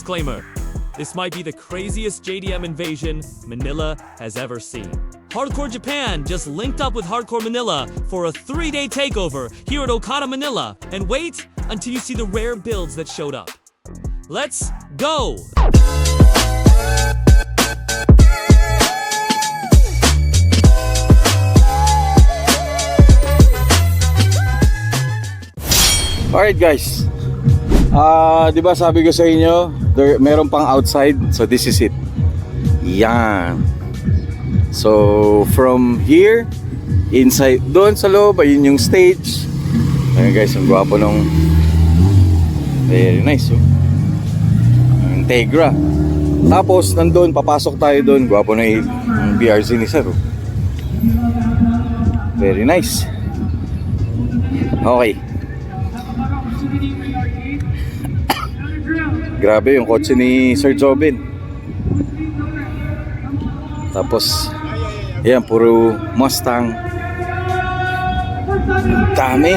Disclaimer: this might be the craziest JDM invasion Manila has ever seen. Hardcore Japan just linked up with Hardcore Manila for a 3-day takeover here at Okada, Manila. And wait until you see the rare builds that showed up. Let's go! Alright guys, di ba sabi ko sa inyo, meron pang outside, so this is it. Yan. So from here, inside, doon sa loob, ayun yung stage. Ayun guys, ang gwapo nung, very nice oh. Integra. Tapos nandun, papasok tayo doon, gwapo na yung BRZ ni Sir oh. Very nice. Okay. Grabe yung kotse ni Sir Jobin. Tapos yan, puro Mustang. Dami.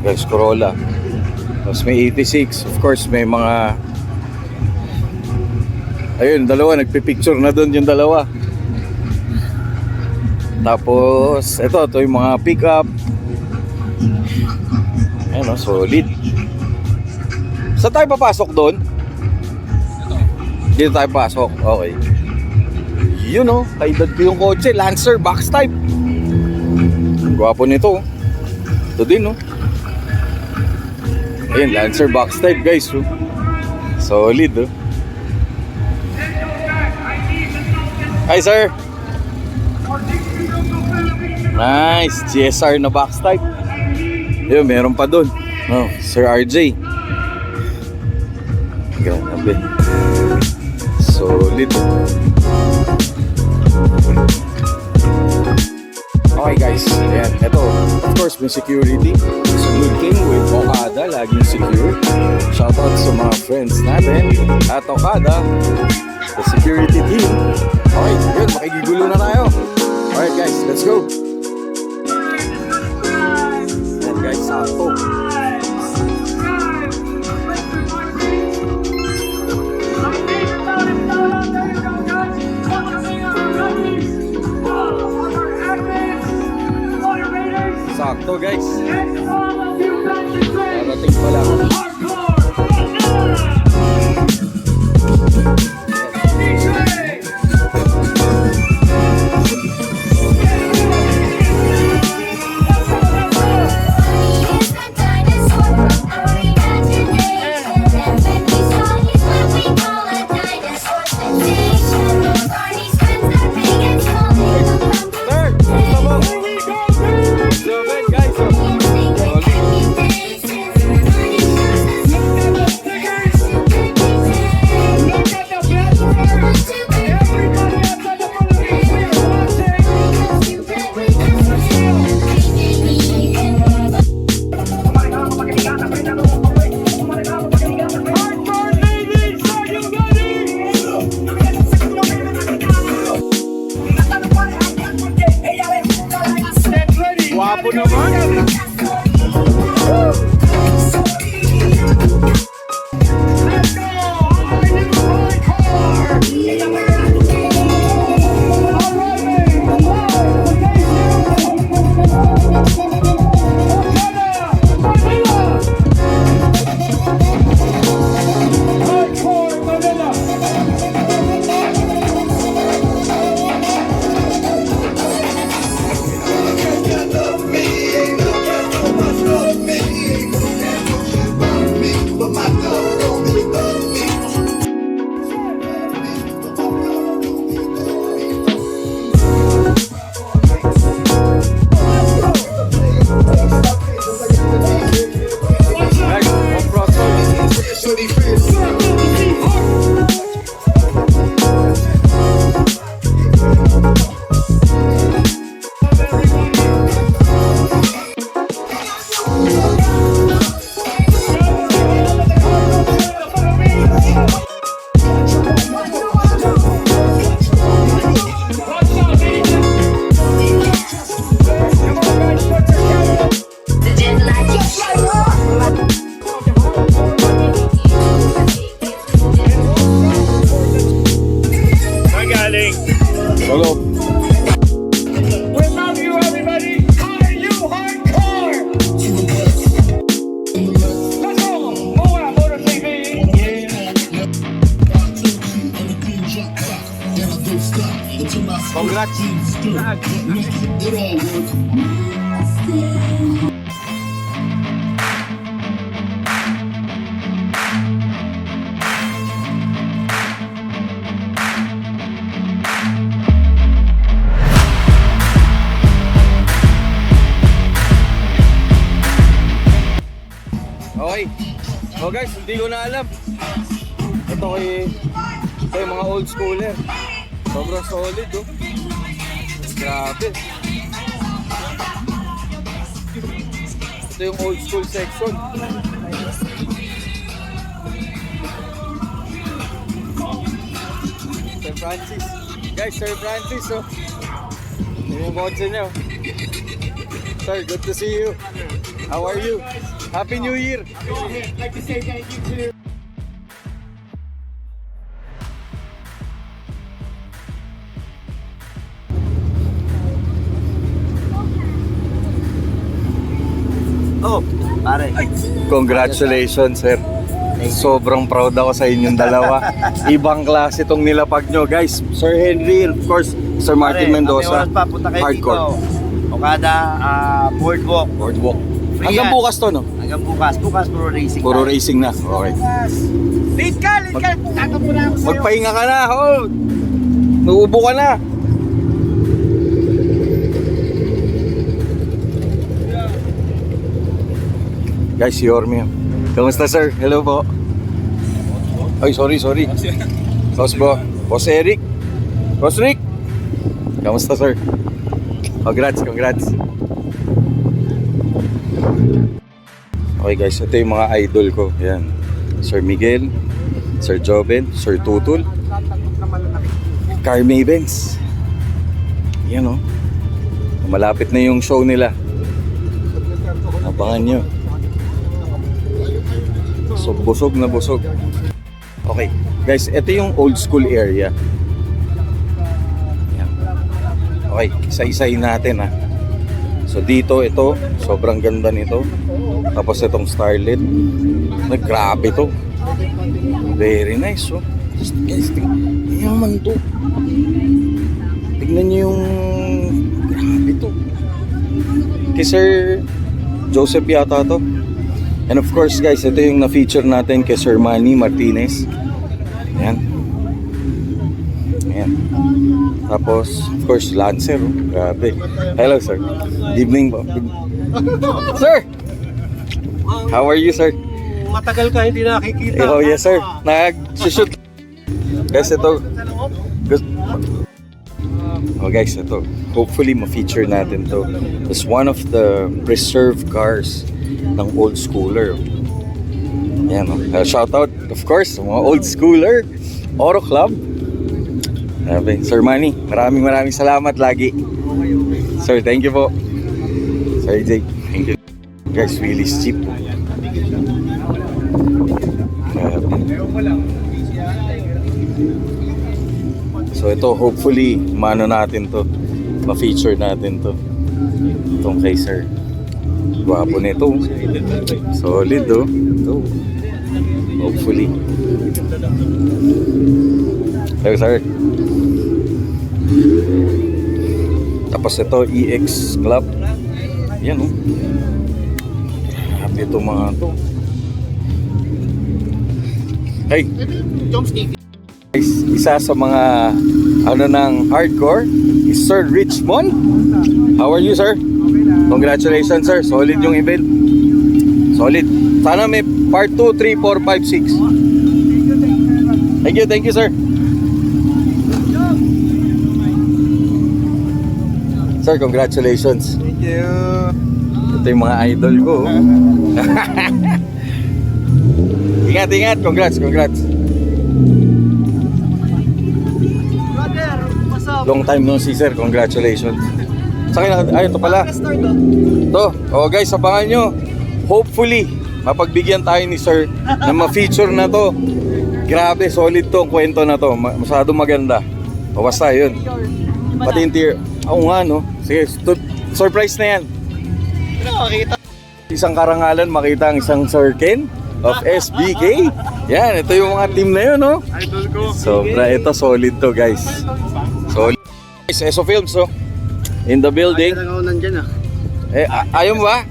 Guys, Corolla. Tapos may 86. Of course may mga, ayun, dalawa, nagpipicture na doon yung dalawa. Tapos ito yung mga pickup. Ayan o, solid. Saan tayo papasok doon? Dito tayo pasok, okay. Yun o, kaedad ko yung kotse, Lancer box type. Ang gwapo nito. Ito din o. Ayan, Lancer box type guys o. Solid o. Hi sir. Nice, GSR na box type. Yun, meron pa dun. Oh, Sir RJ. Grabe. Solid. Okay guys, ayan, eto. Of course, may security. So good thing with Okada, laging secure. Shoutout sa mga friends natin at Okada, the security team. Okay, yun, makikigulo na tayo. Alright guys, let's go. Guys, sakto. Sakto guys. Parating pala ako. galing. Hello. We love you, everybody. Are you hardcore? Let's go. Moa Motor TV. Congrats. Okay. So guys, hindi ko na alam. Ito yung mga old schooler. Sobrang solid, oh. Grabe. Ito yung old school section. Sir Francis. Guys, Sir Francis, oh. Yan yung kotse niyo. Sir, good to see you. How are you? Happy New Year! I'd like to say thank you to Oh, pare. Congratulations, sir. Sobrang proud ako sa inyong dalawa. Ibang klase itong nilapag nyo, guys. Sir Henry, and of course, Sir Martin Mendoza. Pa, punta kayo Hardcore. dito. Okada, boardwalk. Boardwalk. Free Hanggang yan. bukas to, no? Hanggang bukas. Bukas, puro racing. Puro tayo. racing na. Okay. Late ka. Tatampo na ako sa'yo. Magpahinga ka na, oh! Nauubo ka na. Guys, si Orme. Kamusta, sir? Hello po. Ay, sorry. Boss po. Boss Eric. Boss Rick. Kamusta, sir? Congrats. Okay guys, ito yung mga idol ko. Yan. Sir Miguel, Sir Joven, Sir Tutul, Car Mavens. Yan, oh. Malapit na yung show nila. Abangan nyo. So, busog na busog. Okay, guys, ito yung old school area. Yan. Okay, isa-isahin natin, ha. So, dito, ito, sobrang ganda nito. Tapos itong Starlet. Grabe to. Very nice, oh. Guys, tingnan naman to. Tignan nyo yung... Grabe to. Kay Sir Joseph yata to. And of course guys, ito yung na-feature natin kay Sir Manny Martinez. Ayan. Tapos, of course, Lancer. Oh. Grabe. Hello, sir. Good evening po. Sir! How are you, sir? Matagal ka hindi nakikita. Oh, yes, sir. Nag-shoot. Guys, ito. Oh, guys, ito. Hopefully, ma-feature natin to. It's one of the preserved cars ng old schooler. Ayan, oh. Shout out, of course, sa mga old schooler. Oro Club. Sabi, Sir Manny, maraming salamat lagi. Sir, thank you po. Sir Jake, thank you. Guys, really cheap. So ito, hopefully, mano natin to. Ma-feature natin to. Itong kay Sir. Gwapo nito. Solid, oh. Ito. Hopefully. Hello, sir. Tapos ito, EX Club. Yan, oh. Grabe ito mga to. Hey! Guys, isa sa mga ng hardcore is Sir Richmond. How are you, sir? Congratulations, sir. Solid yung event. Solid. Sana may part 2, 3, 4, 5, 6. Thank you, sir. Sir, congratulations. Thank you. Ito yung mga idol ko. Ingat. Congrats. Brother, what's up? Long time no see, sir. Congratulations. Sa akin, ito pala. Ito. Oh, guys, abangan nyo. Hopefully, mapagbigyan tayo ni sir na ma-feature na to. Grabe, solid to ang kwento na to. Masyado maganda. O basta yun. Pati interior. Oo nga no. Sige, surprise na yan. Makita. Isang karangalan makita ang isang Sir Ken of SBK. Yan, ito yung mga team na yun, no? Idol ko. Sobra, ito solid to, guys. Solid. Guys, ESO Films, oh. In the building. Ay, ako nandyan ah. Eh, ayaw mo ba?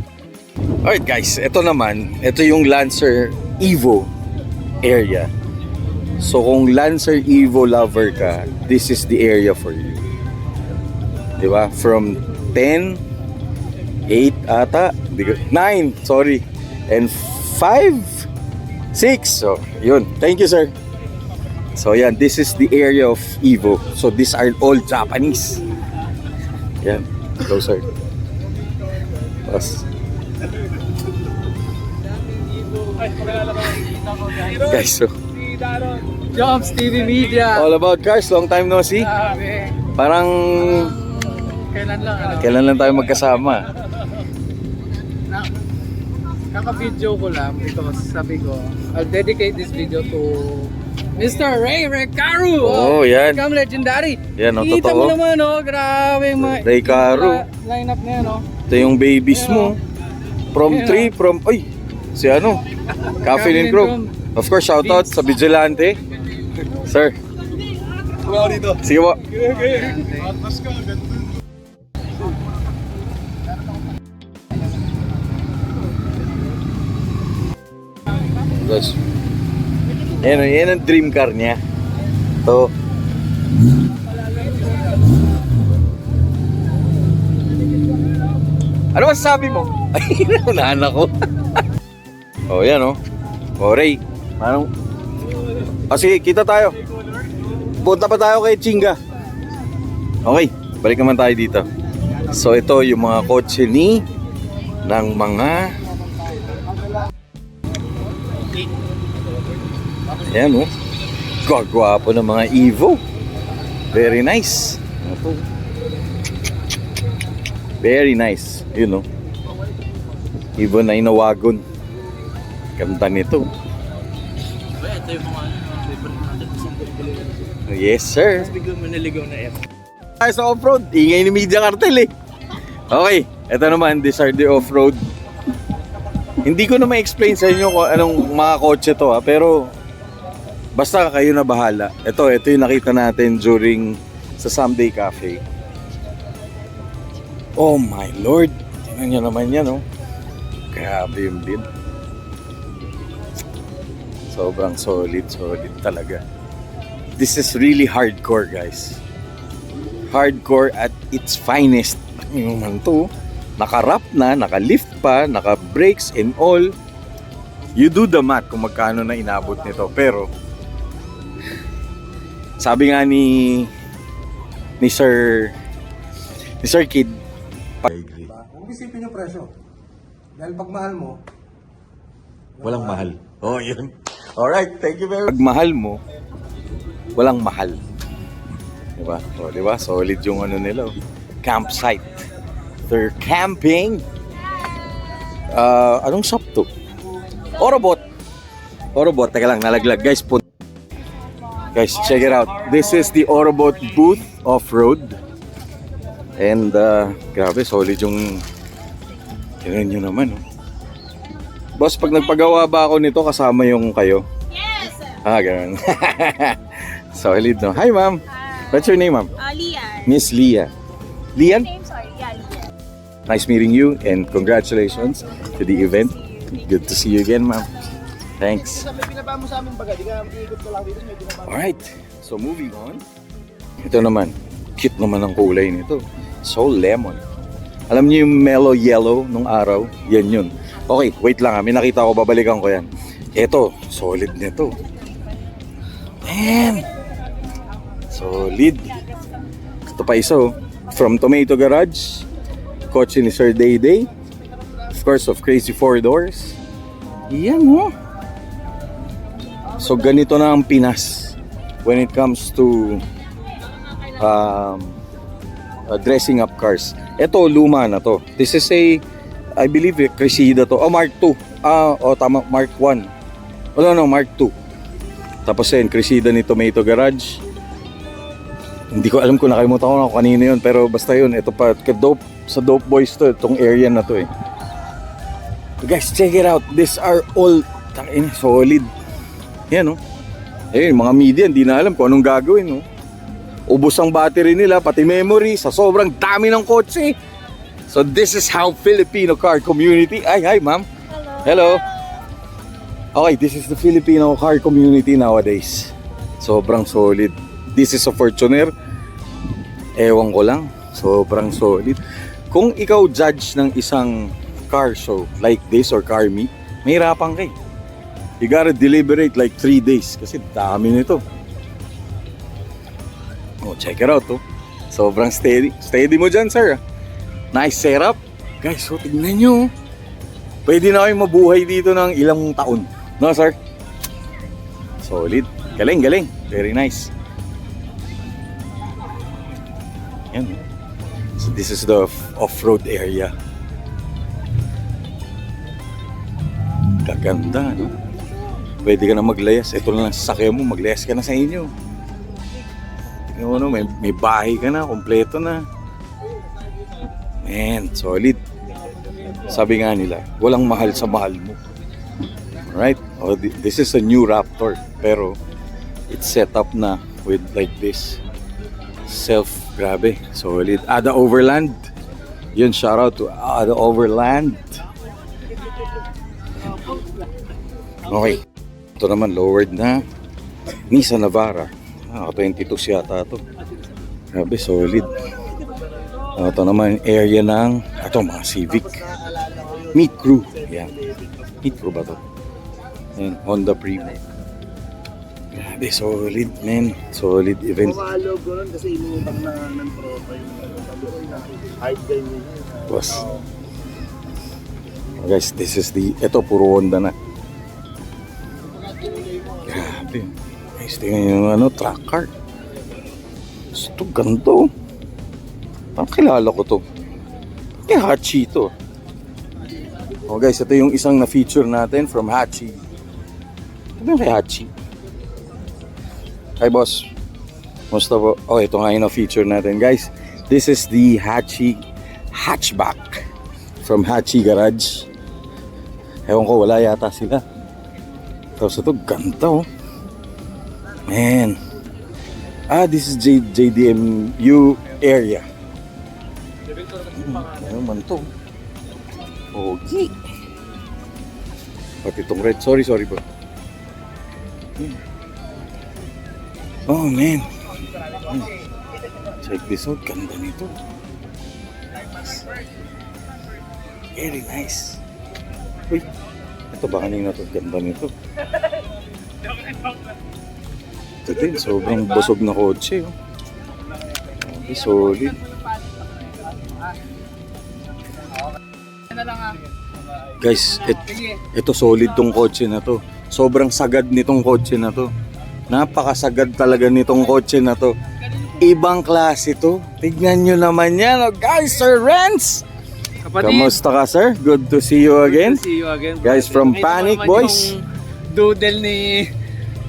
Alright, guys, ito naman. Ito yung Lancer Evo area. So, kung Lancer Evo lover ka, this is the area for you. Diba? From 10, 8 ata, 9, sorry, and 5, 6. So, yun. Thank you, sir. So, yan. This is the area of Evo. So, these are all Japanese. Yan. Closer. Tapos. Guys, so, Jobs TV Media. all about cars. Long time no see. Parang Kailan lang tayo magkasama. Kaka-video ko lang because sabi ko, I'll dedicate this video to Mr. Ray Recaro. Oh, yan. Become legendary. Yan, oh, Kita totoo. mo naman, oh, grabe yung mga Ray Caro. lineup na yan, oh. Ito yung babies mo. From 3, from, ay, si ano? Cafe and Chrome. Of course, shoutout sa Vigilante. Sir. Sige po. Guys. Yan ang dream car niya. Ito. Ano masasabi mo? Ay, naunahan ako. Oh, yan oh. Oh, Ray. Anong? Oh, sige, kita tayo. Punta pa tayo kay Chinga. Okay, balik naman tayo dito. So, ito yung mga kotse ni ng mga ayan oh. Gagwapo ng mga Evo. Very nice. Ito. Very nice. You know. Evo na inawagon. Ganda nito. Ito yung mga favorite natin. Yes, sir. Biglang maniligaw na F. Tayo sa off-road. Ingay ni Media Cartel eh. Okay. Ito naman. These are the off-road. Hindi ko na ma-explain sa inyo kung anong mga kotse to ha. Pero basta kayo na bahala. Ito yung nakita natin during sa Someday Cafe. Oh my Lord. Tingnan nyo naman yan oh. Grabe yung build. Sobrang solid talaga. This is really hardcore, guys. Hardcore at its finest. Yung man to, naka-wrap na, naka-lift pa, naka-brakes and all. You do the math kung magkano na inabot nito. Pero, sabi nga ni Sir Kid, Huwag isipin yung presyo. Dahil pag mahal mo, walang mahal. Oh, yun. Alright, thank you very much. Pag mahal mo, walang mahal. Diba? O, diba? Solid yung ano nila. Oh. Campsite. They're camping. Anong shop to? Orobot. Teka lang, nalaglag. Guys, guys, check it out. This is the Orobot booth off-road. And, grabe, solid yung tingnan nyo naman. Oh. Boss, pag nagpagawa ba ako nito, kasama yung kayo? Yes! Ganun. Solid, no? Hi, ma'am. What's your name, ma'am? Lian. Miss Leah. Lian? Name, sorry. Yeah, Lian. Nice meeting you and congratulations to the event. Good to see you again, ma'am. Thanks. Sabi pinaba mo sa amin baga, di ka ikot ko lang dito, may pinaba. Alright, so moving on. Ito naman, cute naman ang kulay nito. So lemon. Alam niyo yung mellow yellow nung araw? Yan yun. Okay, wait lang ha. May nakita ko, babalikan ko yan. Ito, solid nito. Damn! Solid. Ito pa isa oh. From Tomato Garage. Kotse ni Sir Dayday. Of course, of Crazy 4 Doors. Yan oh. So ganito na ang Pinas when it comes to dressing up cars. Ito, luma na to. This is I believe Cressida to. Oh, Mark 2. Tama, Mark 1. No, Mark 2. Tapos yan, Cressida ni Tomato Garage. Hindi ko alam kung nakalimutan ko na kung kanino yun, pero basta yun, ito pa, sa Dope Boys to, itong area na to eh. Guys, check it out. These are all solid. Yan, no? Eh, mga media, hindi na alam kung anong gagawin, no? Ubos ang battery nila, pati memory, sa sobrang dami ng kotse. So this is how Filipino car community. Ay, hi, ma'am. Hello. Okay, this is the Filipino car community nowadays. Sobrang solid. This is a Fortuner. Ewan ko lang. Sobrang solid. Kung ikaw judge ng isang car show like this or car meet, mahirapan ka eh. You gotta deliberate like 3 days kasi dami nito. Oh, check it out, oh. Sobrang steady. Steady mo dyan, sir. Nice setup. Guys, so tignan nyo. Pwede na kayong mabuhay dito ng ilang taon. No, sir? Solid. Galing, galing. Very nice. Yan. So this is the off-road area. Gaganda, no? Pwede ka na maglayas. Ito na lang sasakyan mo, maglayas ka na sa inyo. Tingnan mo, no? May bahay ka na, kompleto na. Man, solid. Sabi nga nila, walang mahal sa mahal mo. Alright? Oh, this is a new Raptor. Pero, it's set up na with like this. Grabe, solid. Ada Overland. Yun, shout out to Ada Overland. Okay. Ito naman, lowered na. Nissan Navara. 22 yata ito. Grabe, solid. Ito naman, area ng mga Civic. Meet Crew. Yan. Meet Crew ba ito? Yan, Honda Primo. Grabe, solid, man. Solid event. Logo nun kasi inutang na ng tropa yung hide guy niya. Boss. Guys, this is ito puro Honda na. Grabe. Guys, tingnan yung track car. Ito, ganito. Parang kilala ko to. Kaya Hachi to. Oh guys, ito yung isang na-feature natin from Hachi. Ito yung kay Hachi. Hi boss. Musta po? Oh, ito nga yung na-feature natin guys. This is the Hachi hatchback from Hachi Garage. Ewan ko, wala yata sila. Tapos ito, ganda oh. Man. This is JDMU area. Ano man to? Pogi. Pati itong red. Sorry bro. Oh man. Check this out. Ganda nito. Very nice. Uy. Ito ba kanina to? Ganda nito. Ito din. Sobrang busog na kotse. Oh. Okay, solid. Guys, ito solid tong kotse na to. Sobrang sagad nitong kotse na to. Napakasagad talaga nitong kotse na to. Ibang klase to. Tignan nyo naman yan. Oh, guys, Sir Renz! Kapatid, kamusta ka, sir? Good to see you again. good to see you again. Guys from Ito Panic naman Boys. yung Doodle ni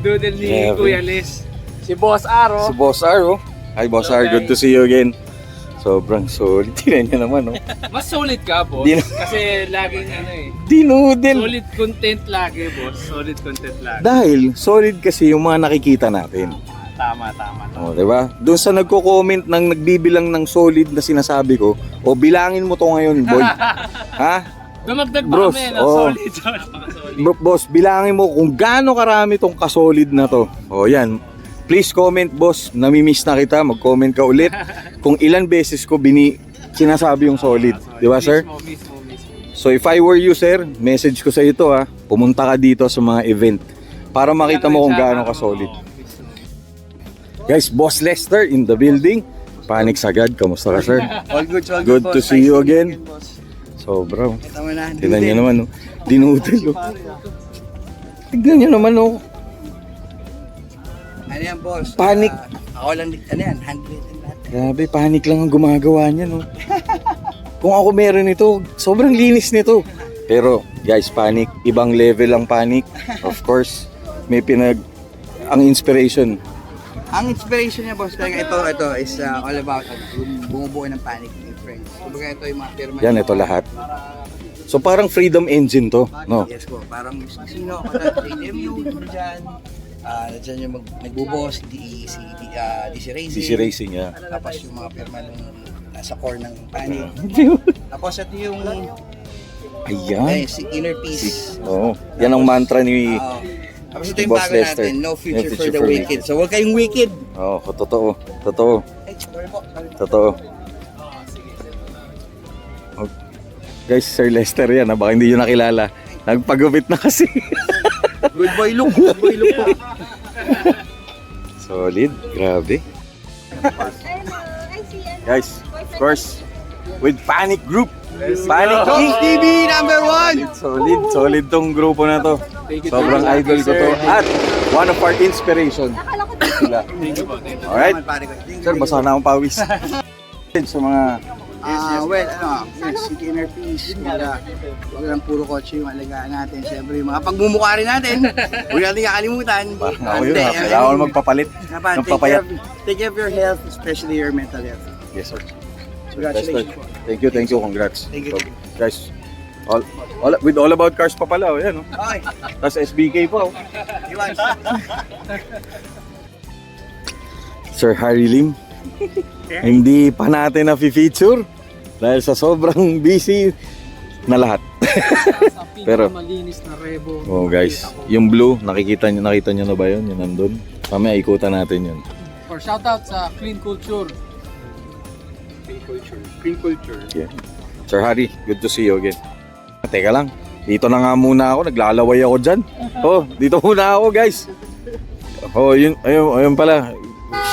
Yeah, Kuya Liz. Si Boss Aro. Si Boss R, oh. Hi, Boss Hello, R. Good to guys. see you again. Sobrang solid. Tignan nyo naman, oh. Mas solid ka, boss. Di na- Kasi laging Dinudel. solid content lagi, boss. Solid content lagi. Dahil solid kasi yung mga nakikita natin. Tama. O, diba? Doon sa nagko-comment ng nagbibilang ng solid na sinasabi ko, o bilangin mo to ngayon, boy. Ha? Dumagdag pa Bros, kami ng oo. solid. Boss, bilangin mo kung gaano karami tong kasolid na to. O, yan. Please comment, boss. Namimiss na kita. Mag-comment ka ulit. Kung ilan beses ko sinasabi yung solid. Di ba, sir? Mismo. So, if I were you, sir, message ko sa ito, ha. Pumunta ka dito sa mga event para makita mo kung gaano kasolid. Guys, Boss Lester in the building. Panic sagad. Kamusta ka, sir? All good, Good to boss. see you Nice to again. meet boss. So, bro. Tama na. Tignan nyo naman, oh. Dinudel, oh. Tignan nyo naman, oh. Ano yan, boss? Panic. Ako lang, ano yan, handwritten lahat. Grabe, panic lang ang gumagawa niya, no? Kung ako meron ito, sobrang linis nito. Pero, guys, panic. Ibang level ang panic. Of course, may ang inspiration. Ang inspiration niya, boss, talaga ito is all about bumubuo ng Panic in friends. Kumbaga ito yung mga firma. Yan, ito lahat. So parang freedom engine to, no? Yes po, parang sino ako na JDMU, dyan. Dyan yung nagbubuo si DC Racing. DC Racing, yeah. Tapos yung mga firma nung nasa core ng Panic. Tapos ito yung Ayan. si Inner Peace. Oo. Yan ang mantra ni... Tapos ito yung Boss bago Lester. natin, no future for the wicked. So huwag kayong wicked. Oo, totoo. Totoo. Ay, sorry po. Totoo. Oh. Guys, Sir Lester yan, ha? Baka hindi nyo nakilala. Nagpagupit na kasi. Good boy look. Good boy look po. Solid. Grabe. Guys, of course, with Panic Group. Panic King TV #1. Solid tong grupo na to. Sobrang idol ko to. At one of our inspiration. Sila. Alright. Sir, basa na akong pawis. Sa mga... Si Inner Peace. Huwag lang puro kotse yung alagaan natin. Siyempre, yung mga pagmumukha rin natin. Huwag natin kakalimutan. Parang ako yun, ha? Kailangan ko magpapalit. Ng papayat. Take care of your health, especially your mental health. Yes, sir. Congratulations. Thank you. Congrats. Thank you. So, guys, with All About Cars pa pala, oh, yan, oh. Okay. Tapos SBK pa, oh. Iwan. Sir Harry Lim, hindi pa natin na-feature dahil sa sobrang busy na lahat. Pero, malinis na rebo. oh guys, yung blue, nakita nyo na ba yun? Yung nandun. Mamaya ikutan natin yun. Or shoutout sa Clean Culture. Green culture. Yeah. Sir Harry, good to see you again. Teka lang, dito na nga muna ako, naglalaway ako dyan. Oh, dito muna ako guys. Oh, ayun pala.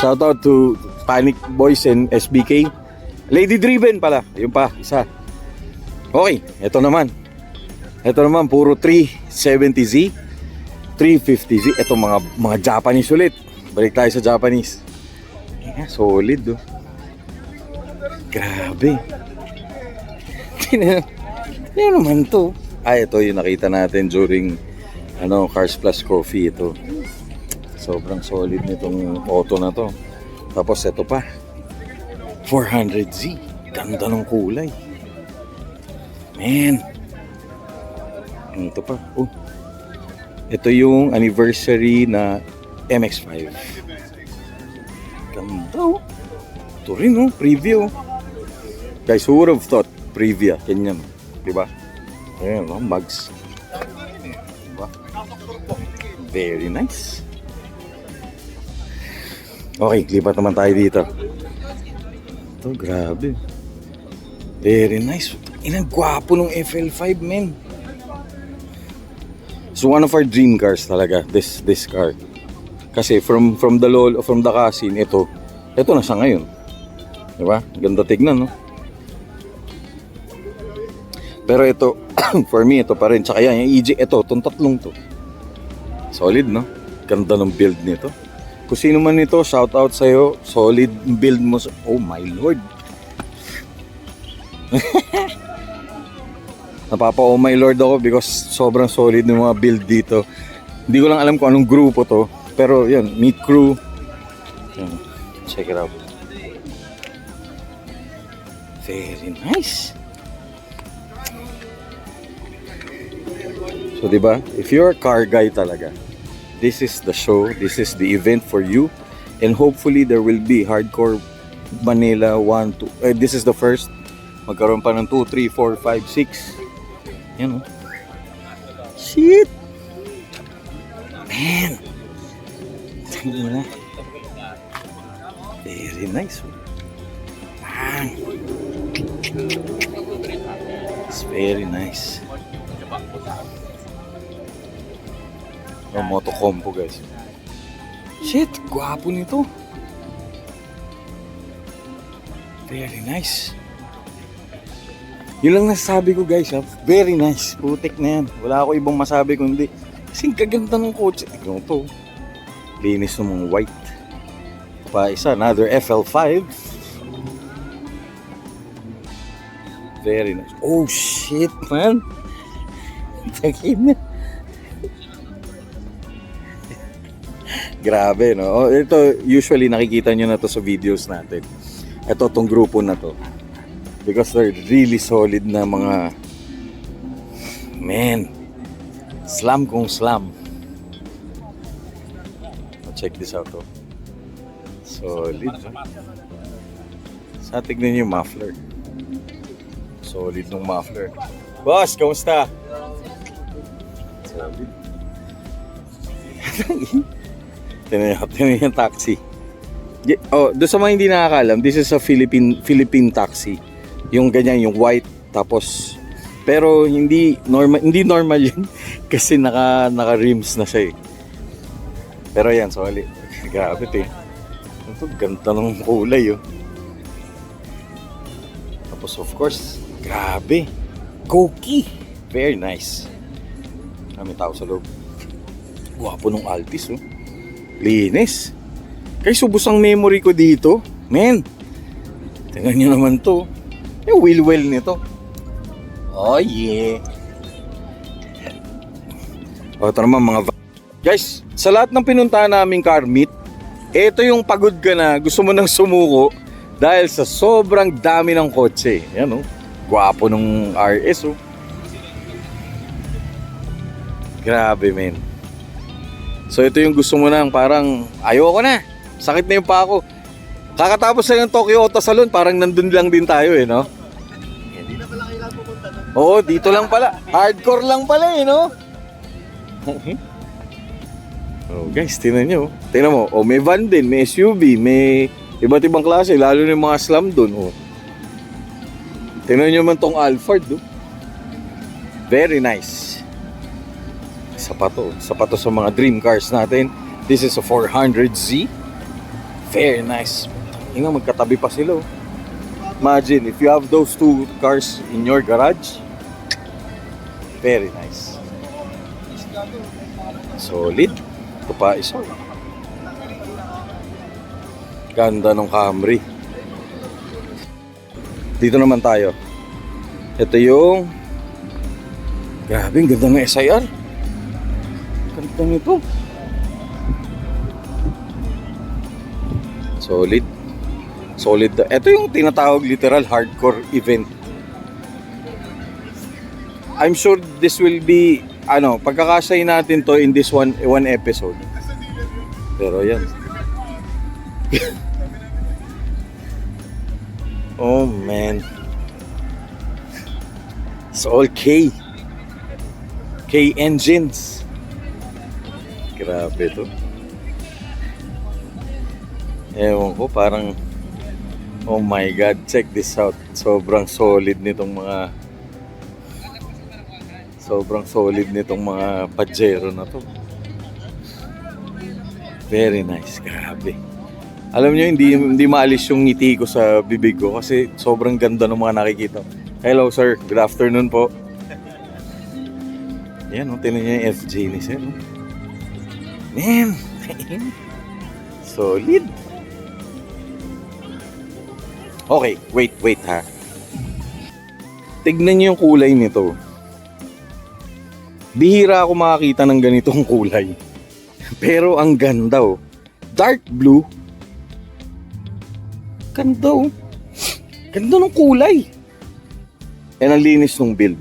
Shout out to Panic Boys and SBK. Lady Driven pala, yun pa, isa. Okay, ito naman, puro 370Z, 350Z. Ito mga Japanese ulit. Balik tayo sa Japanese. Yeah, solid, oh. Grabe. Ano naman to? Ito yung nakita natin during Cars Plus Coffee. Ito. Sobrang solid nitong auto na to. Tapos ito pa. 400Z. Ganda ng kulay. Man. Ito pa. Oh. Ito yung anniversary na MX-5. Ganda, oh. Ito rin, oh. Preview. Guys, who would have thought Previa, ganyan, diba? Ayan, mugs. Diba? Very nice. Okay, lipat naman tayo dito. Ito, grabe. Very nice. Inang gwapo ng FL5, men. So one of our dream cars talaga, this car. Kasi from the Casin, ito na siya ngayon. Diba? Ganda tignan, no? Pero ito, for me, ito pa rin. Tsaka yan, yung EJ, itong tatlong to. Solid, no? Ganda ng build nito. Kung sino man nito, shout out sa'yo. Solid build mo. Oh my lord. Napapa oh my lord ako because sobrang solid ng mga build dito. Hindi ko lang alam kung anong grupo to. Pero yan, Meet Crew. Yan. Check it out. Very nice. So diba, if you're a car guy talaga, this is the show, this is the event for you. And hopefully there will be Hardcore Manila 1, 2. This is the first. Magkaroon pa ng 2, 3, 4, 5, 6. Yan, oh. Shit! Man! Tangina. Very nice. Man! It's very nice. Yung moto combo, guys. Shit, gwapo nito. Very nice. Yun lang nasasabi ko, guys, ha? Very nice. Putik na yan. Wala ako ibang masabi kundi kasing kaganda ng kotse. Tignan mo to. Linis ng mga white. Pa isa, another FL5. Very nice. Oh shit, man. Takin na. Grabe, no? Oh, ito, usually nakikita nyo na to sa videos natin. Ito, tong grupo na to. Because they're really solid na mga... Man, slam kung slam. Check this out, oh. Solid, no? Sa tignan nyo yung muffler. Solid nung muffler. Boss, kamusta? Solid. Tinan yung taxi. Oh, doon sa mga hindi nakakalam, this is a Philippine taxi. Yung ganyan, yung white, tapos pero hindi normal yun kasi naka rims na siya eh. Pero yan, solid. Grabe ito eh. Ito, ganda ng kulay oh. Tapos of course, grabe. Koki. Very nice. May tao sa loob. Gwapo nung Altis oh. Linis. Kaya subos ang memory ko dito. Men. Tingnan nyo naman to. Yung wheel well nito. Oh yeah. O ito naman mga guys, sa lahat ng pinuntahan naming car meet, ito yung pagod ka na, gusto mo nang sumuko dahil sa sobrang dami ng kotse. Yan oh. Gwapo nung RS oh. Grabe men. So ito yung gusto mo nang parang ayoko na. Sakit na yung pa ako. Kakatapos na ng Tokyo Auto Salon, parang nandun lang din tayo eh, no? Hindi na pala kailangan pupunta doon. Oo, dito lang pala. Hardcore lang pala eh, no? Oh, guys, tingnan nyo. Tingnan mo, oh, may van din, may SUV, may iba't ibang klase, lalo na yung mga slam doon. Oh. Tingnan nyo man tong Alphard, oh. Very nice. Sapato sa mga dream cars natin. This is a 400Z. Very nice. Tingnan, magkatabi pa sila. Oh. Imagine, if you have those two cars in your garage. Very nice. Solid. Ito pa isa. Ganda ng Camry. Dito naman tayo. Ito yung... Grabe, ang ganda ng SIR. Ganda nito. Solid. Solid. Ito yung tinatawag literal hardcore event. I'm sure this will be pagkakasay natin to in this one episode. Pero yan. Oh man. It's all K engines. Grabe to. Ewan ko, parang oh my god, check this out. Sobrang solid nitong mga Pajero na to. Very nice, grabe. Alam nyo, hindi maalis yung ngiti ko sa bibig ko kasi sobrang ganda ng mga nakikita. Hello sir, good afternoon po. Yan, tinan nyo yung FJ ni sir. Man, solid. Okay, wait ha. Tignan niyo yung kulay nito. Bihira ako makakita ng ganitong kulay. Pero ang ganda oh. Dark blue. Ganda oh. Ganda ng kulay. And ang linis ng build.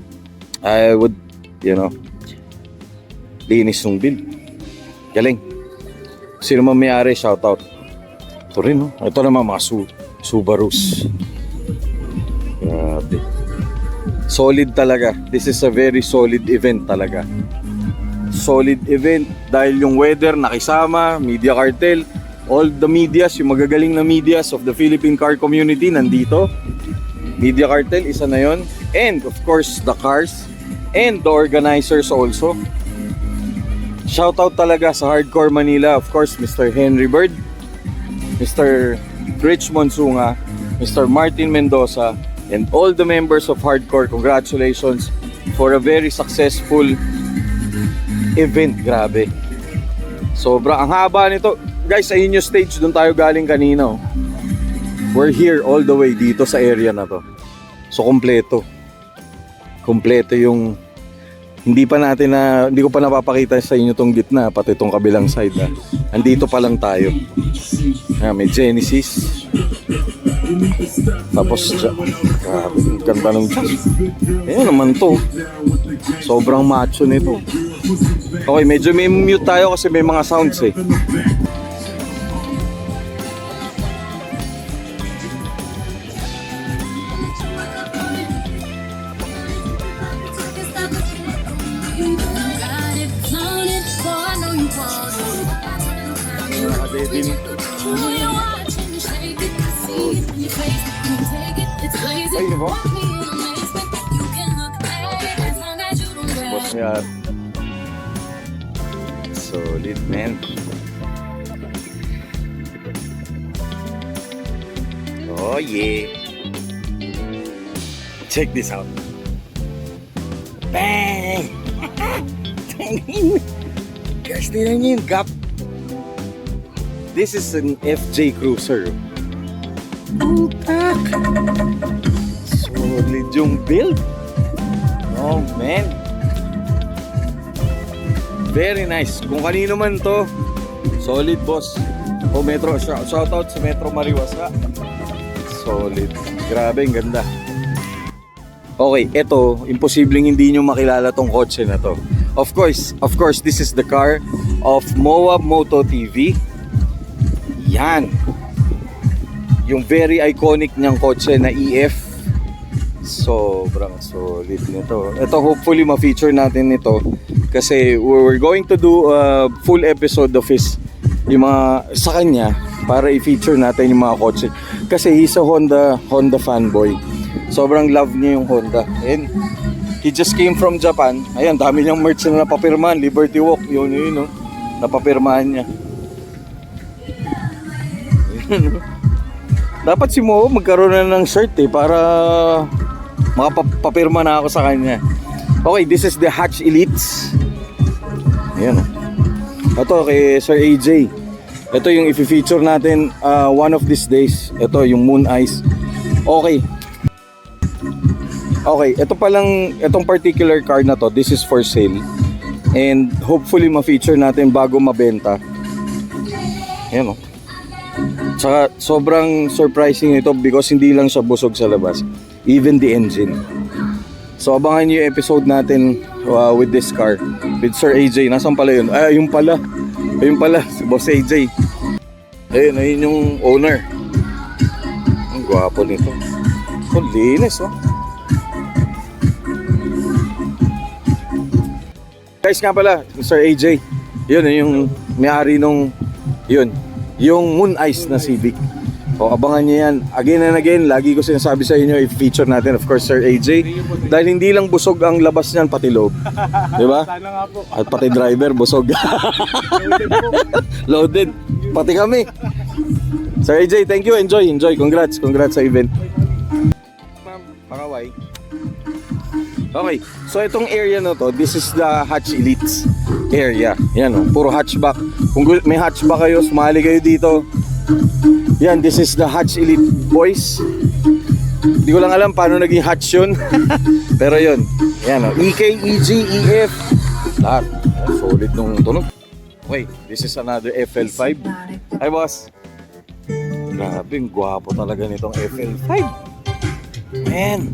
I would, linis ng build. Galing. Sino man may-ari, shoutout. Ito rin oh. Ito naman mga Subarus. Grabe. Solid talaga. This is a very solid event talaga. Solid event dahil yung weather nakisama, Media Cartel, all the medias, yung magagaling na medias of the Philippine car community nandito. Media Cartel, isa na yon. And of course, the cars and the organizers also. Shoutout talaga sa Hardcore Manila. Of course, Mr. Henry Bird, Mr. Rich Monsunga, Mr. Martin Mendoza, and all the members of Hardcore. Congratulations for a very successful event. Grabe. Sobra. Ang haba nito. Guys, sa inyo stage, doon tayo galing kanina. Oh. We're here all the way dito sa area na to. So, kompleto. Kompleto yung Hindi ko pa napapakita sa inyo tong gitna, pati tong kabilang side na. Andito pa lang tayo. May Genesis. Tapos, grabe, ganda ng jazz. Ayan naman to. Sobrang macho nito. Okay, medyo may mute tayo kasi may mga sounds eh. Ay, di ba? Boss yan. Solid, man. Oh, yeah. Check this out. Bang! Guys, tingnan niyo yung gap. This is an FJ Cruiser. Putak! Solid yung build. Oh, man. Very nice. Kung kanino man to, solid, boss. O Metro, shoutout sa Metro Mariwasa. Solid. Grabe, ang ganda. Okay, eto, imposibleng hindi nyo makilala tong kotse na to. Of course, this is the car of Moab Moto TV. Yan. Yung very iconic niyang kotse na EF. Sobrang solid nito. Ito, hopefully ma-feature natin ito kasi we're going to do a full episode of yung mga sa kanya para i-feature natin yung mga kotse. Kasi he's a Honda fanboy. Sobrang love niya yung Honda. And he just came from Japan. Ayan, dami niyang merch na napapirmahan. Liberty Walk, yun, no? Napapirmahan niya. Dapat si Mo magkaroon na ng shirt para makapapirma na ako sa kanya. Okay, this is the Hatch Elites. Ayan, ito kay Sir AJ. Ito yung i-feature natin one of these days. Ito yung Moon Eyes. Okay, ito palang, itong particular car na to, this is for sale. And hopefully ma-feature natin bago mabenta. Ayan, Tsaka sobrang surprising ito because hindi lang siya busog sa labas. Even the engine. So abangan nyo yung episode natin with this car. With Sir AJ. Nasaan pala yun? Ayun pala. Si Boss AJ. Ayun yung owner. Ang gwapo nito. Ang linis, Guys nga pala, Sir AJ. Yun yung may-ari nung yung Moon Eyes na Civic. Abangan niyo yan. Again and again, lagi ko sinasabi sa inyo, i-feature natin, of course, Sir AJ. Dahil hindi lang busog ang labas niyan, pati loob. Diba? Sana nga po. At pati driver, busog. Loaded. Pati kami. Sir AJ, thank you. Enjoy. Congrats sa event. Ma'am, pakaway. Okay, so itong area na to, this is the Hatch Elites area. Yan, puro hatchback. Kung may hatchback kayo, sumali kayo dito. Yan, this is the Hatch Elite boys. Hindi ko lang alam paano naging hatch yun. Pero yun, yan, EK, EG, EF, lahat. Solid nung tunog. Okay, this is another FL5. Hi, boss. Grabe, gwapo talaga nitong FL5. Man.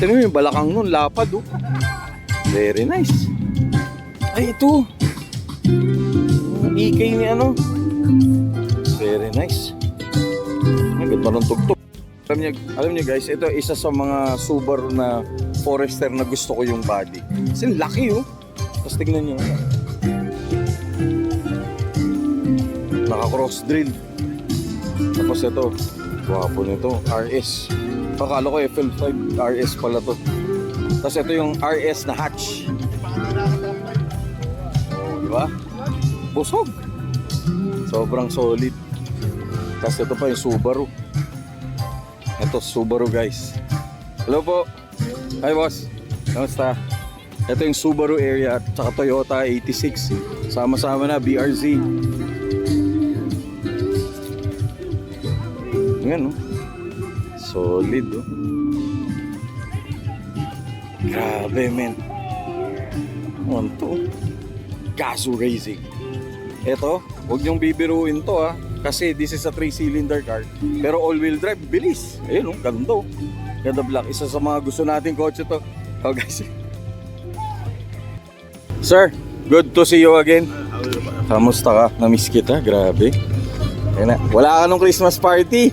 Tignan mo yung balakang nun, lapad, Very nice. Ay, ito. EK ni Very nice. Ang ganda ng tugtog. Alam niyo guys, ito isa sa mga Subaru na Forester na gusto ko yung body. Kasi laki, Tapos tignan niyo. Naka-cross drill. Tapos ito, gwapo nito, RS. Akala ko FL5, RS pala to. Tapos ito yung RS na hatch. Diba? Busog. Sobrang solid. Tapos ito pa yung Subaru. Ito Subaru guys. Hello po. Hi boss. Kamusta? Ito yung Subaru area at saka Toyota 86. Sama-sama na BRZ. Yan, Solid, Grabe, men. Ano to? Gazoo Racing. Ito, huwag niyong bibiruin to ha. Kasi this is a 3-cylinder car. Pero all-wheel drive, bilis. Ayun oh, ganda oh. Ganda black. Isa sa mga gusto nating kotse to. Oh guys. Sir, good to see you again. Kamusta ka? Namiss kita, grabe. Ayun na. Wala ka nung Christmas party.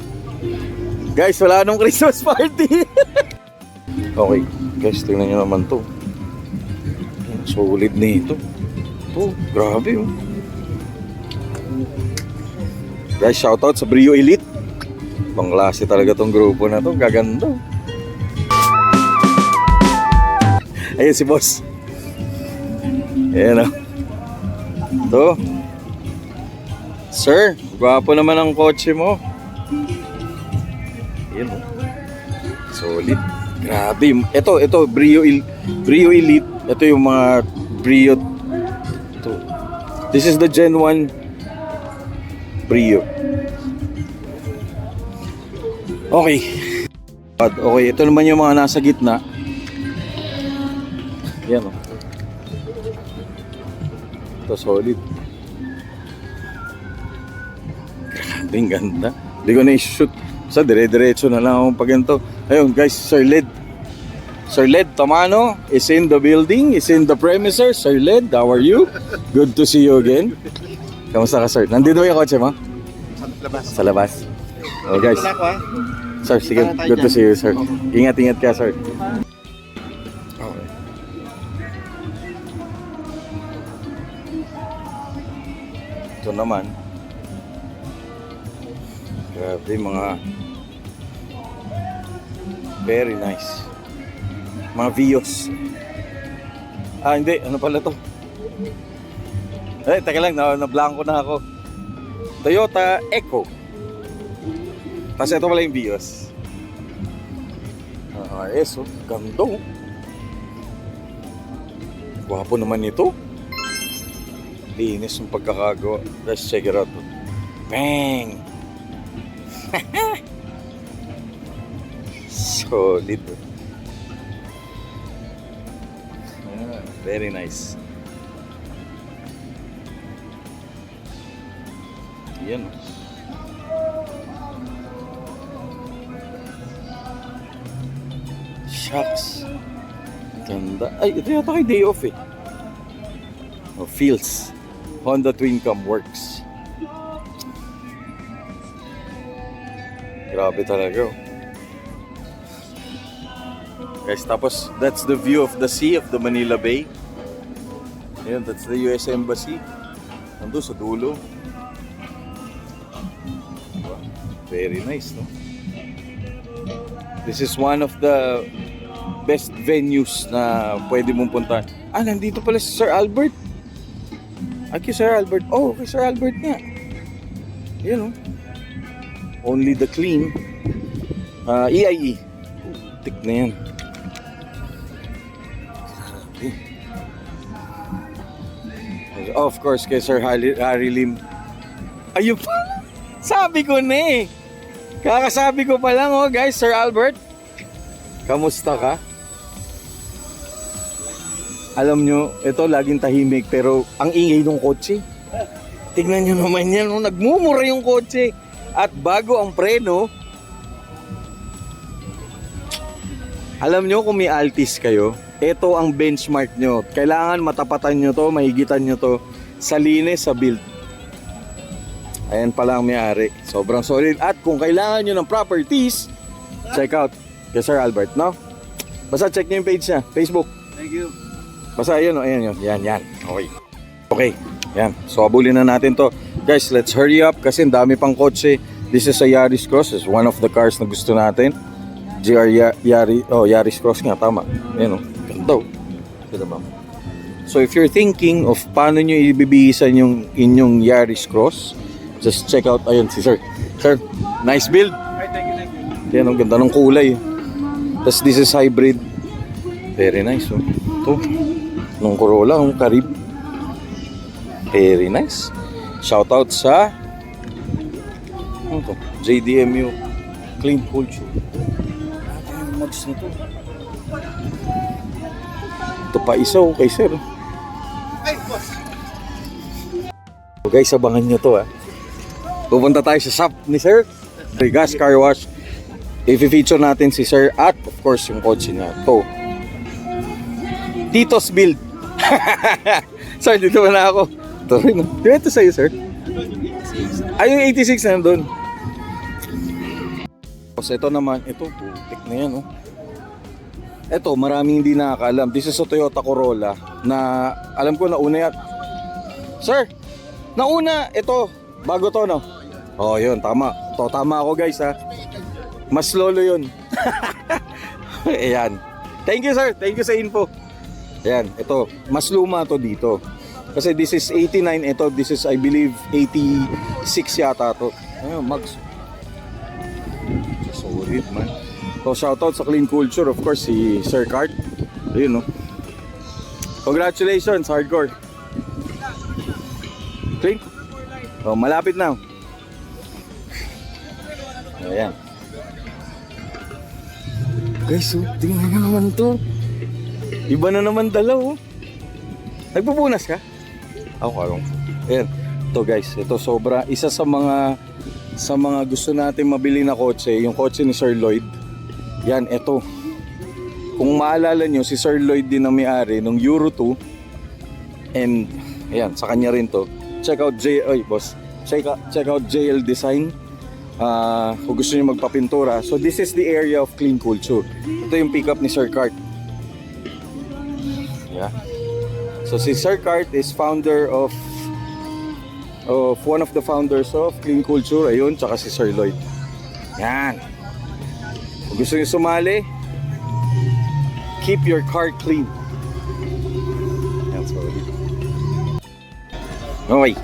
Guys, wala nung Christmas party. Okay, guys, tingnan nyo naman to. Solid na ito. Ito, grabe oh. Guys, shoutout sa Brio Elite. Pangklase talaga tong grupo na to. Gaganda. Ayun si boss. Ayan o. Ito. Sir, gwapo naman ang kotse mo. Ayan o. Solid. Grabe. Ito, Brio Elite. Ito yung mga Brio. Ito. This is the Gen 1 Brio. Okay. Okay, ito naman yung mga nasa gitna. Yan o. Ito solid. Grabe, ang ganda. Hindi ko na i-shoot. Sa dire-diretso na lang akong pag ganito. Ayun guys, Sir Led. Sir Led Tamano is in the building, is in the premises. Sir Led, how are you? Good to see you again. Kamusta ka, sir? Nandito ba yung kotse mo? Sa labas. Oh guys. Sir, sige. Good to see you, sir. Ingat-ingat ka, sir. Okay. Ito naman. Grabe, mga very nice. Mga Vios. Ah, hindi. Ano pala to? Eh, teka lang. Na-blanco na ako. Toyota Echo. Tapos ito pala yung Vios. RS, oh. Ganda, oh. Gwapo naman ito. Linis yung pagkakagawa. Let's check it out. Bang! Solid. Very nice. Yan. Shucks. Ganda. Ay, ito yata kay day off eh. Oh, Fields. Honda Twin Cam works. Grabe talaga. Guys, tapos that's the view of the sea of the Manila Bay. Ayan, that's the US Embassy. Nandun sa dulo. Wow. Very nice, no? This is one of the best venues na pwede mong puntahan. Ah, nandito pala si Sir Albert. Ay, kay Sir Albert. Oh, kay Sir Albert nga. Yan, oh. Only the clean. EIE. Tik na yan. Oh, of course, kay Sir Harry Lim. Ayun pa. Sabi ko na eh. Kakasabi ko pa lang, oh guys, Sir Albert. Kamusta ka? Alam nyo, ito laging tahimik pero ang ingay ng kotse. Tignan nyo naman yan, oh, nagmumura yung kotse. At bago ang preno, alam nyo kung may Altis kayo, ito ang benchmark nyo. Kailangan matapatan nyo to, mahigitan nyo to sa linis, sa build. Ayan pala ang may-ari. Sobrang solid. At kung kailangan nyo ng properties, check out kay Sir Albert, no? Basta check nyo yung page niya, Facebook. Thank you. Basta ayun, ayan yun. Yan. Okay. Okay. Yan. So abulin na natin to. Guys, let's hurry up kasi ang dami pang kotse. This is a Yaris Cross. It's one of the cars na gusto natin. Yaris Cross nga. Tama. Ayan o. Ganda o. So if you're thinking of paano nyo ibibihisan yung inyong Yaris Cross, just check out. Ayun si Sir. Sir, nice build. Thank you. Yan o. Ganda ng kulay. Tapos this is hybrid. Very nice o. Ito. Nung Corolla, yung Carib. Very nice. Shoutout sa ano to? JDMU Clean Culture. Ano yung mods nito? Ito pa isa kay Sir. So guys, abangan nyo to Pupunta tayo sa shop ni Sir. Gas Car Wash. I-feature natin si Sir at of course yung kotse niya. To. Tito's Build. Sir, dito ba na ako? Ito rin. Dito sa'yo, Sir. Ay, yung 86 na doon. Tapos ito naman, ito, putik na yan, Ito, maraming hindi nakakaalam. This is a Toyota Corolla na alam ko nauna yan. Sir, nauna, ito, bago to, no? Oh, yun, tama. Tama ako, guys, Mas lolo yun. Ayan. Thank you, sir. Thank you sa info. Ayan, ito, mas luma to dito. Kasi this is 89, ito, this is, I believe, 86 yata to. Ayun, Max. Solid, man. So, shoutout sa Clean Culture, of course, si Sir Cart. Ayun, no? Congratulations, hardcore. Clean? Oh, malapit na. Ayan. Guys, tingnan nyo naman to. Iba na naman dalaw, Nagpupunas ka? Ako, karong. Ayan. Ito guys, ito sobra. Isa sa mga gusto natin mabili na kotse, yung kotse ni Sir Lloyd. Yan, ito. Kung maalala nyo, si Sir Lloyd din ang may-ari ng Euro 2. And, ayan, sa kanya rin to. Check out JL Design. Kung gusto niyo magpapintura. So this is the area of Clean Culture. Ito yung pickup ni Sir Cart. Yeah. So si Sir Cart is founder of one of the founders of Clean Culture. Ayun, tsaka si Sir Lloyd. Yan. Kung gusto niyo sumali, keep your car clean. Yan, sorry. Okay.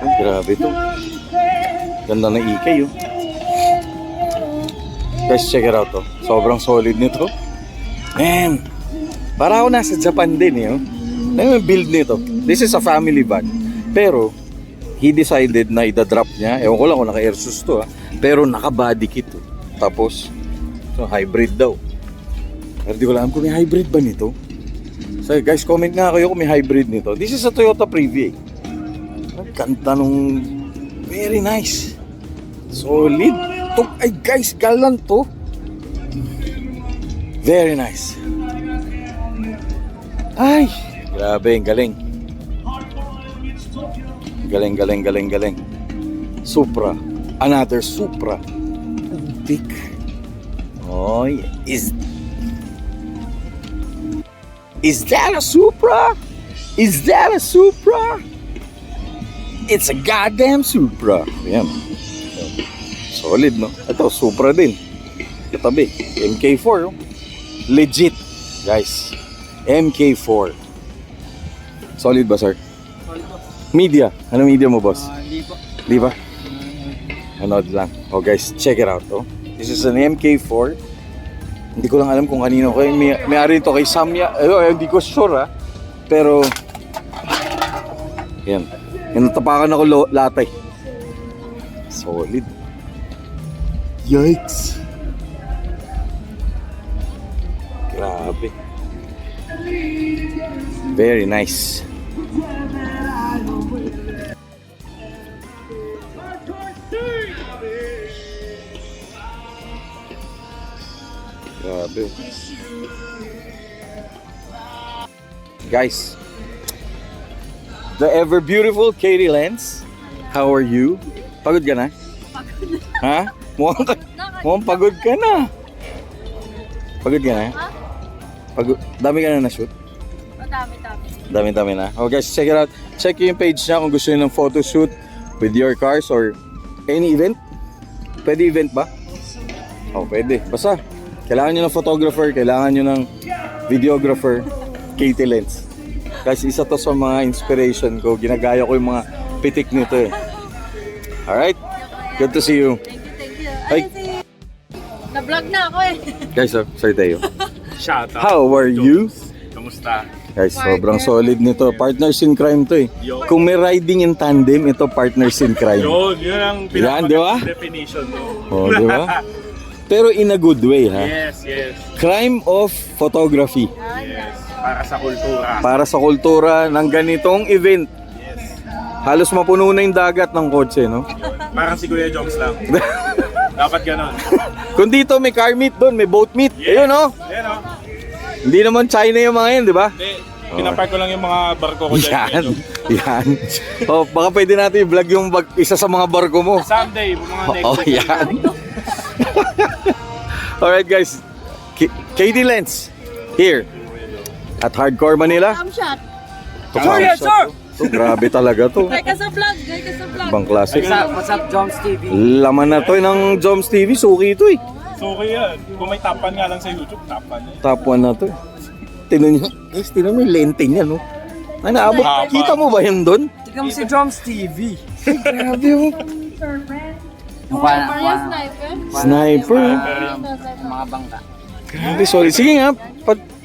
Ay, grabe to. Ganda ng EK, Guys, check it out, Sobrang solid nito. Man, para ako nasa Japan din, Ano yung build nito? This is a family van. Pero, he decided na idadrop niya. Ewan ko lang kung naka-airsus to, Pero naka-body kit, Tapos, so, hybrid daw. Pero di ko alam kung may hybrid ba nito. So, guys, comment nga kayo kung may hybrid nito. This is a Toyota Previa. Ang ganda nung... Very nice. Solid. Ay guys, galant to. Very nice. Ay, grabe, galing. Galing. Supra. Another Supra. Putik. Oy, is that a Supra? Is that a Supra? It's a goddamn Supra. Ayan. Solid, no? Ito, Supra din. Katabi. MK4, Legit, guys. MK4. Solid ba, sir? Solid po. Media. Ano media mo, boss? Hindi po. Di ba? Ano lang. Oh, guys, check it out, This is an MK4. Hindi ko lang alam kung kanino ko. May-ari ito kay Samya. Hindi ko sure, Pero, yan. Natapakan ako latay. Solid. Yikes. Grabe. Very nice. Grabe. Guys, the ever beautiful Katie Lenz, how are you? Pagod ka na? Pagod na. Ha? Mukhang pagod ka na. Pagod ka na? Pagod. Dami ka na na-shoot? Dami na. Oh guys, check it out. Check yung page niya kung gusto niyo ng photo shoot with your cars or any event. Pwede event ba? Oh, pwede. Basta, kailangan nyo ng photographer, kailangan nyo ng videographer. Katie Lenz. Guys, isa to sa mga inspiration ko. Ginagaya ko yung mga pitik nito Alright? Good to see you. Thank you. Ay. Na-vlog na ako Guys, Sir Teo. Shout out. How are you? Kamusta? Guys, sobrang solid nito. Partners in crime to Kung may riding in tandem, ito partners in crime. Yun ang Yan, di ba? definition Oh, di ba? Pero in a good way, ha? Yes. Crime of photography. Yes. para sa kultura. Para sa kultura ng ganitong event. Halos mapuno na yung dagat ng kotse, no? Parang si Kuya Joms lang. Dapat ganon. Kung dito may car meet doon, may boat meet. Ayun, no? Ayan o. Hindi naman China yung mga yun, di ba? Hindi, pinapark ko lang yung mga barko ko dyan. Yan. Yan. Oh, baka pwede natin i-vlog yung isa sa mga barko mo. Someday, mga next Oh, week. yan. Alright guys, KD Lens here at Hardcore Manila. Come shot. Yes, sir! Grabe talaga to. Gay ka sa vlog. Gay ka sa vlog. Ibang klase. What's up, Joms TV? Laman na to ng Joms TV, suki ito eh. So kaya, kung may tapan nga lang sa YouTube, tapan eh. Top 1 na to eh. Tinan nyo, guys, tinan mo yung lente niya, no? Ay, naabot, Haba. kita mo ba yun doon? Tignan mo si Joms TV. Grabe oh. Maria Sniper. Sniper. Mga bangka. Grabe, sorry. Sige nga,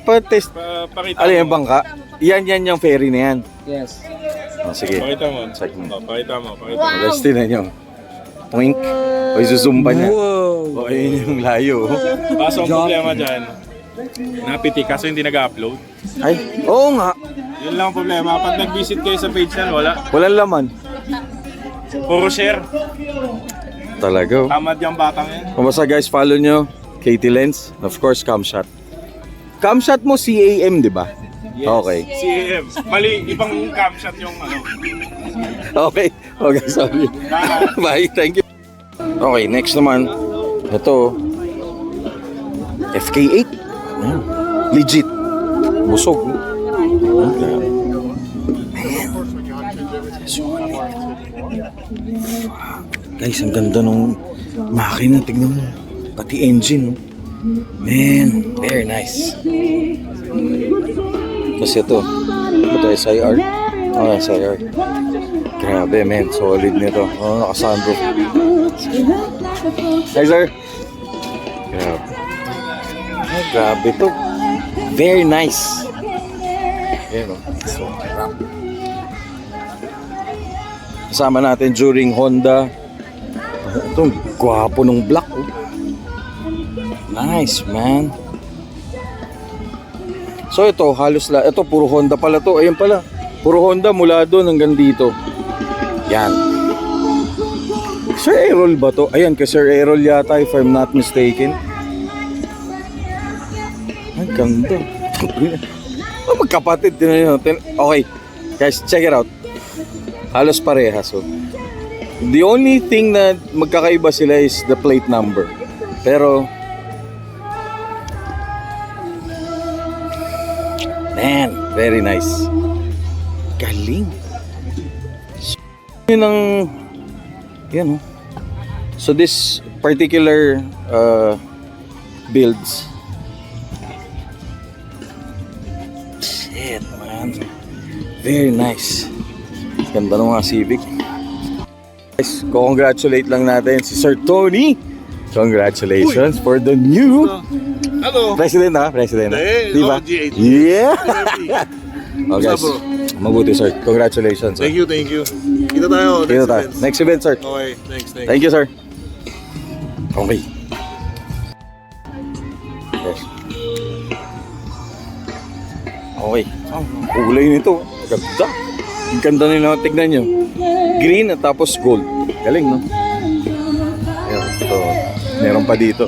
pa-test. Pakita Ano mo. yung bangka? Yan yung ferry na yan. Yes. Oh, sige. Pakita mo. Check mo. Oh, pakita mo. Guys, tinan nyo. Wink. O, isusum pa niya. Wow. O, ayun yung layo. Kaso ang problema dyan, napitik kaso hindi nag-upload. Ay, oo nga. Yun lang ang problema. Pag nag-visit kayo sa page yan, wala. Walang laman. Puro share. Talaga. Oh. Tamad yung batang yan. Kumusta guys, follow nyo. KT Lens. Of course, Camshot. Camshot mo CAM, di ba? Yes. Okay. CAM. Mali, ibang camshot yung ano. Okay. Okay, sorry. Bye, thank you. Okay, next naman. Ito. FK8. Ayan. Legit. Busog. Okay. Guys, ang ganda nung makina. Tignan mo. Pati engine. No? Man, very nice. Kasi ito. Ito, SIR. Oh, SIR. Grabe, man. Solid nito. Oh, naka-sunroof. Hi, sir. Grabe. Ay, grabe to. Very nice. Ayan, oh. So, kasama natin during Honda. Ito, gwapo nung black. Oh. Nice, man. So ito, halos ito puro Honda pala to. Ayun pala. Puro Honda mula doon hanggang dito. Yan. Sir Errol ba to? Ayan, kay Sir Errol yata if I'm not mistaken. Ang ganda. Oh, magkapatid din yun. Okay, guys, check it out. Halos parehas. So. The only thing na magkakaiba sila is the plate number. Pero man, very nice. Galing. Yun ang yan, oh. So this particular builds, shit, man, very nice. Ganda ng mga Civic. Guys, congratulate lang natin si Sir Tony. Congratulations for the new Hello. President, ha? President. Eh, Di ba? G8. Yeah! Oh guys, mabuti sir. Congratulations. Sir. Thank you. Kita tayo. Dito tayo. Next event, sir. Okay, thanks. Thank you, sir. Okay. Yes. Okay. Kulay nito. Ganda. Ang ganda nila. Tignan nyo. Green at tapos gold. Galing, no? Ayan. Ito. Meron pa dito.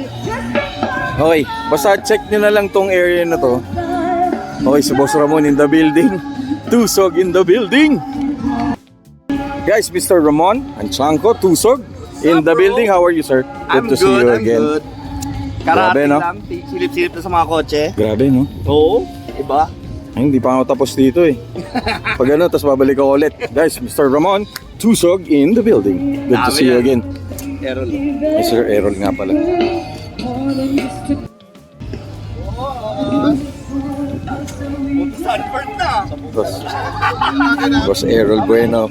Okay. Basta check nyo na lang tong area na to. Okay, si Boss Ramon in the building. Tusog in the building. Guys, Mr. Ramon Anchanco, Tusog in the building. How are you, sir? Good to see you again. I'm good. Grabe, no? lang, silip-silip na sa mga kotse. Grabe, no? Oo, iba. Ay, hindi pa ako tapos dito eh. Pag ano, tapos babalik ako ulit. Guys, Mr. Ramon Tusog in the building. Good to Dami see you yan. again. Errol. Mr. Errol nga pala. Sunburn na. Boss Errol Bueno.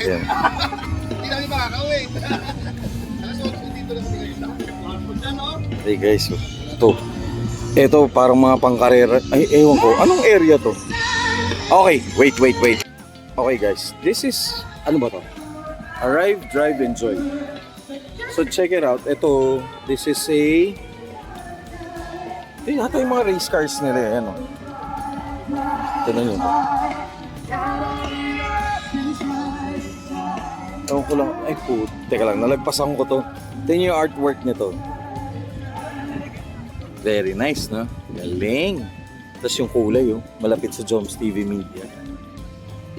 Yan. Hindi namin makakauwi. Hey guys, ito parang mga pangkarera. Ay, ewan ko. Anong area to? Okay, wait. Okay guys, this is, ano ba to? Arrive, drive, enjoy. So check it out. Ito, this is a, yata yung mga race cars nila. Ano? Tignan nyo. Ewan ko lang. Ay po. Teka lang, nalagpasan ko to. Tignan yung artwork nito. Very nice, no? Galing. Tapos yung kulay, oh. Malapit sa Joms TV Media.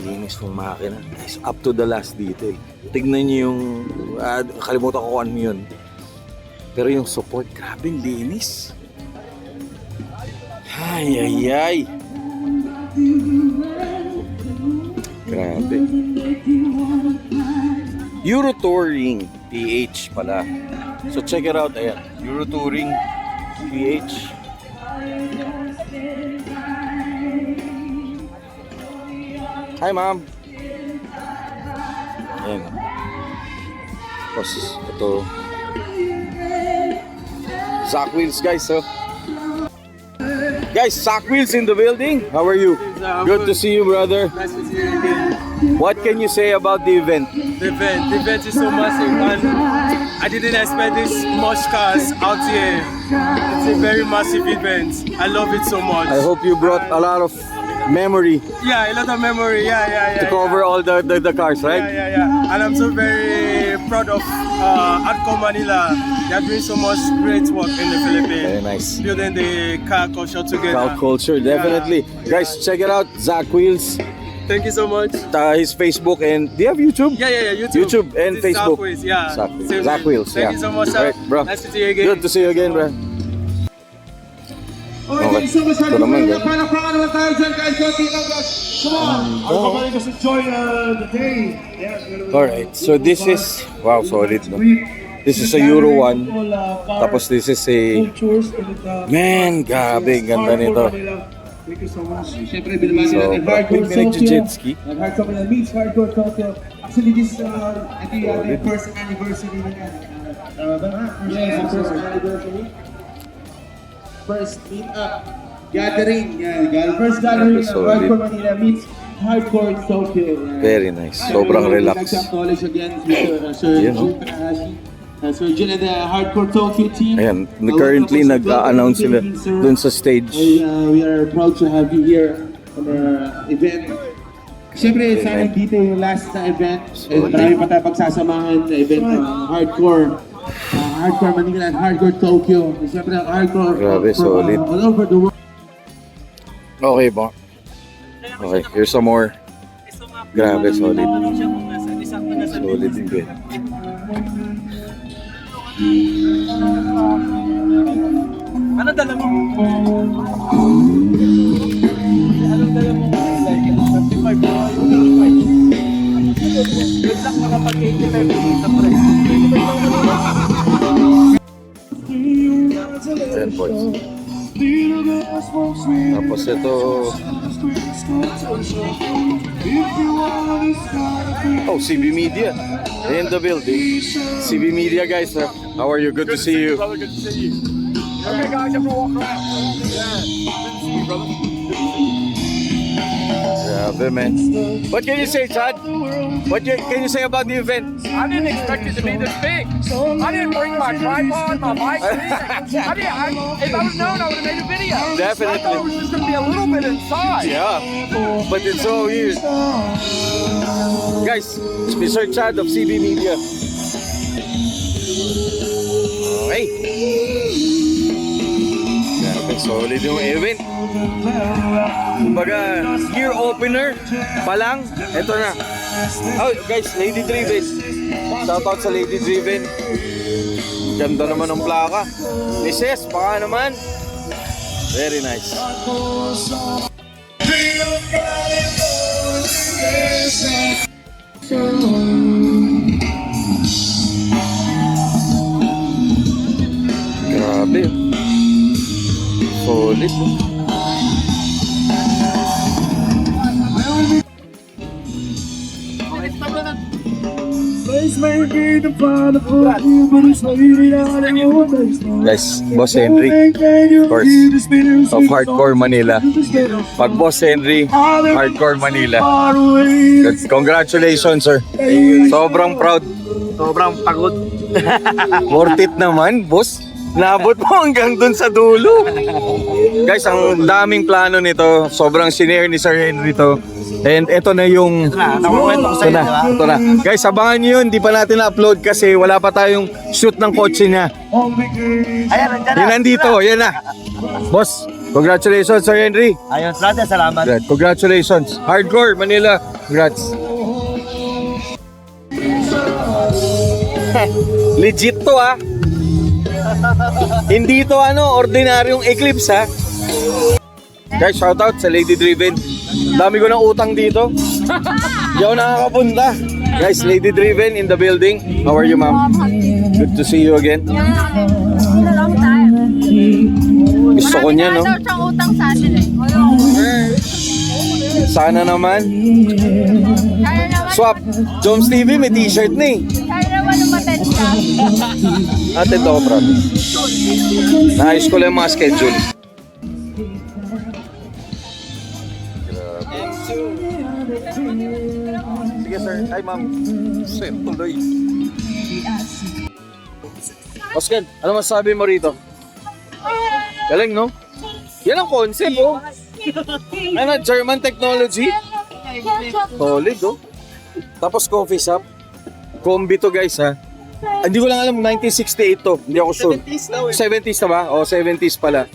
Linis ng makina. Nice. Up to the last detail. Tignan nyo yung... kalimutan ko kung ano yun. Pero yung support, grabe, linis. Ay, ay, ay. Grabe. Euro Touring PH pala. So check it out. Ayan. Euro Touring PH. Hi, ma'am. Ayan. Tapos ito. Zach Wheels, guys. So. Guys, Zach Wheels in the building. How are you? Good to see you, brother. Nice to see you again. What can you say about the event? The event is so massive, and I didn't expect this much cars out here. It's a very massive event. I love it so much. I hope you brought a lot of memory Yeah, a lot of memory. Yeah. to cover all the cars, right? Yeah. And I'm so very proud of Hardcore Manila. They are doing so much great work in the Philippines. Very nice. Building the car culture together. Crowd culture, definitely. Guys, check it out. Zach Wheels, Thank you so much. his Facebook, and do you have YouTube? Yeah. YouTube. And This is Facebook. Southways, yeah. Zach, Same Zach name. Wheels, Thank yeah. you so much, sir. Alright, bro. Nice to see you again. Good to see you again, bro. Okay. Ito naman, guys. Palakpakan naman tayo dyan guys. Konti lang guys. Come on. Ako pa rin just enjoy the day. Yeah, Alright, so this is, wow, solid, no? This is a Euro 1. Tapos this is a, man, grabe, ganda nito. Thank you so much. Siyempre, binabati So, natin Hardcore may nag-jet ski. And Hardcore Manila meets Hardcore Tokyo. Actually, this is ito yung first anniversary na yan. Yes, first anniversary. First meet-up gathering. Yan, first gathering of Solid. Hardcore Manila meets Hardcore Tokyo. Yan. Very nice. Sobrang relax. Acknowledge again Sir Yun, no? Jun Takahashi. Sir Jun and the Hardcore Tokyo team. Ayan, currently nag-a-announce sila dun sa stage. We are proud to have you here on our event. Siyempre, sana dito yung last na event. Marami pa tayo pagsasamahan na event ng Hardcore. Hardcore Manila and Hardcore Tokyo. Siyempre, Hardcore Grabe, solid. all over the world. Okay ba? Okay, here's some more. Grabe, solid. Solid event. Ano dala mo? Good luck makapag-85 sa price. 10 points. Tapos ito. Oh, CB Media. In the building. CB Media, guys. How are you? Good to see you. Brother, good to see you. Okay guys, you have to walk around. Yeah. Good to see you, brother. Grabe, man. What can you say, Chad? What can you say about the event? I didn't expect it to be this big. I didn't bring my tripod, my mic. If I was known, I would have made a video. Definitely. I thought it was just going to be a little bit inside. Yeah, but it's so weird. Guys, it's Mr. Chad of CB Media. Okay. Grabe, solid yung event. Kumbaga, year opener pa lang, eto na. Oh, guys, Lady Driven. Shoutout sa Lady Driven. Ganda naman ng plaka. Mrs. Baka naman. Very nice. Grabe. Solid. Guys, Boss Henry, of course, of Hardcore Manila. Pag Boss Henry, Hardcore Manila. Congratulations, sir. Sobrang proud. Sobrang pagod. Worth it naman, boss. Nabot mo hanggang dun sa dulo. Guys, ang daming plano nito. Sobrang sinare ni Sir Henry to. And ito na yung... Ito na. Guys, abangan nyo yun. Di pa natin na-upload kasi wala pa tayong shoot ng kotse niya. Yan nandito. Yan na. Boss, congratulations Sir Henry. Ayos natin, salamat. Congratulations. Hardcore Manila. Congrats. Legit to ah. Hindi to ordinaryong Eclipse ha. Guys, shoutout sa Lady Driven. Dami ko ng utang dito. Hindi ako nakakapunta. Guys, Lady Driven in the building. How are you, ma'am? Good to see you again. Gusto ko niya, no? Siyang utang sa atin eh. Sana naman. Swap. Joms TV, may t-shirt na eh. Kaya naman umaten siya. Atin to, promise. Naayos ko lang yung mga schedule. Sige sir. Hi ma'am. Sir, tuloy. Oscar, ano masasabi mo rito? Galing, no? Yan ang concept, oh. Ano, German technology? Solid, oh. Tapos coffee shop. Combi to, guys, ha. Hindi ko lang alam, 1968 to. Hindi ako sure. 70s na ba? O, 70s pala.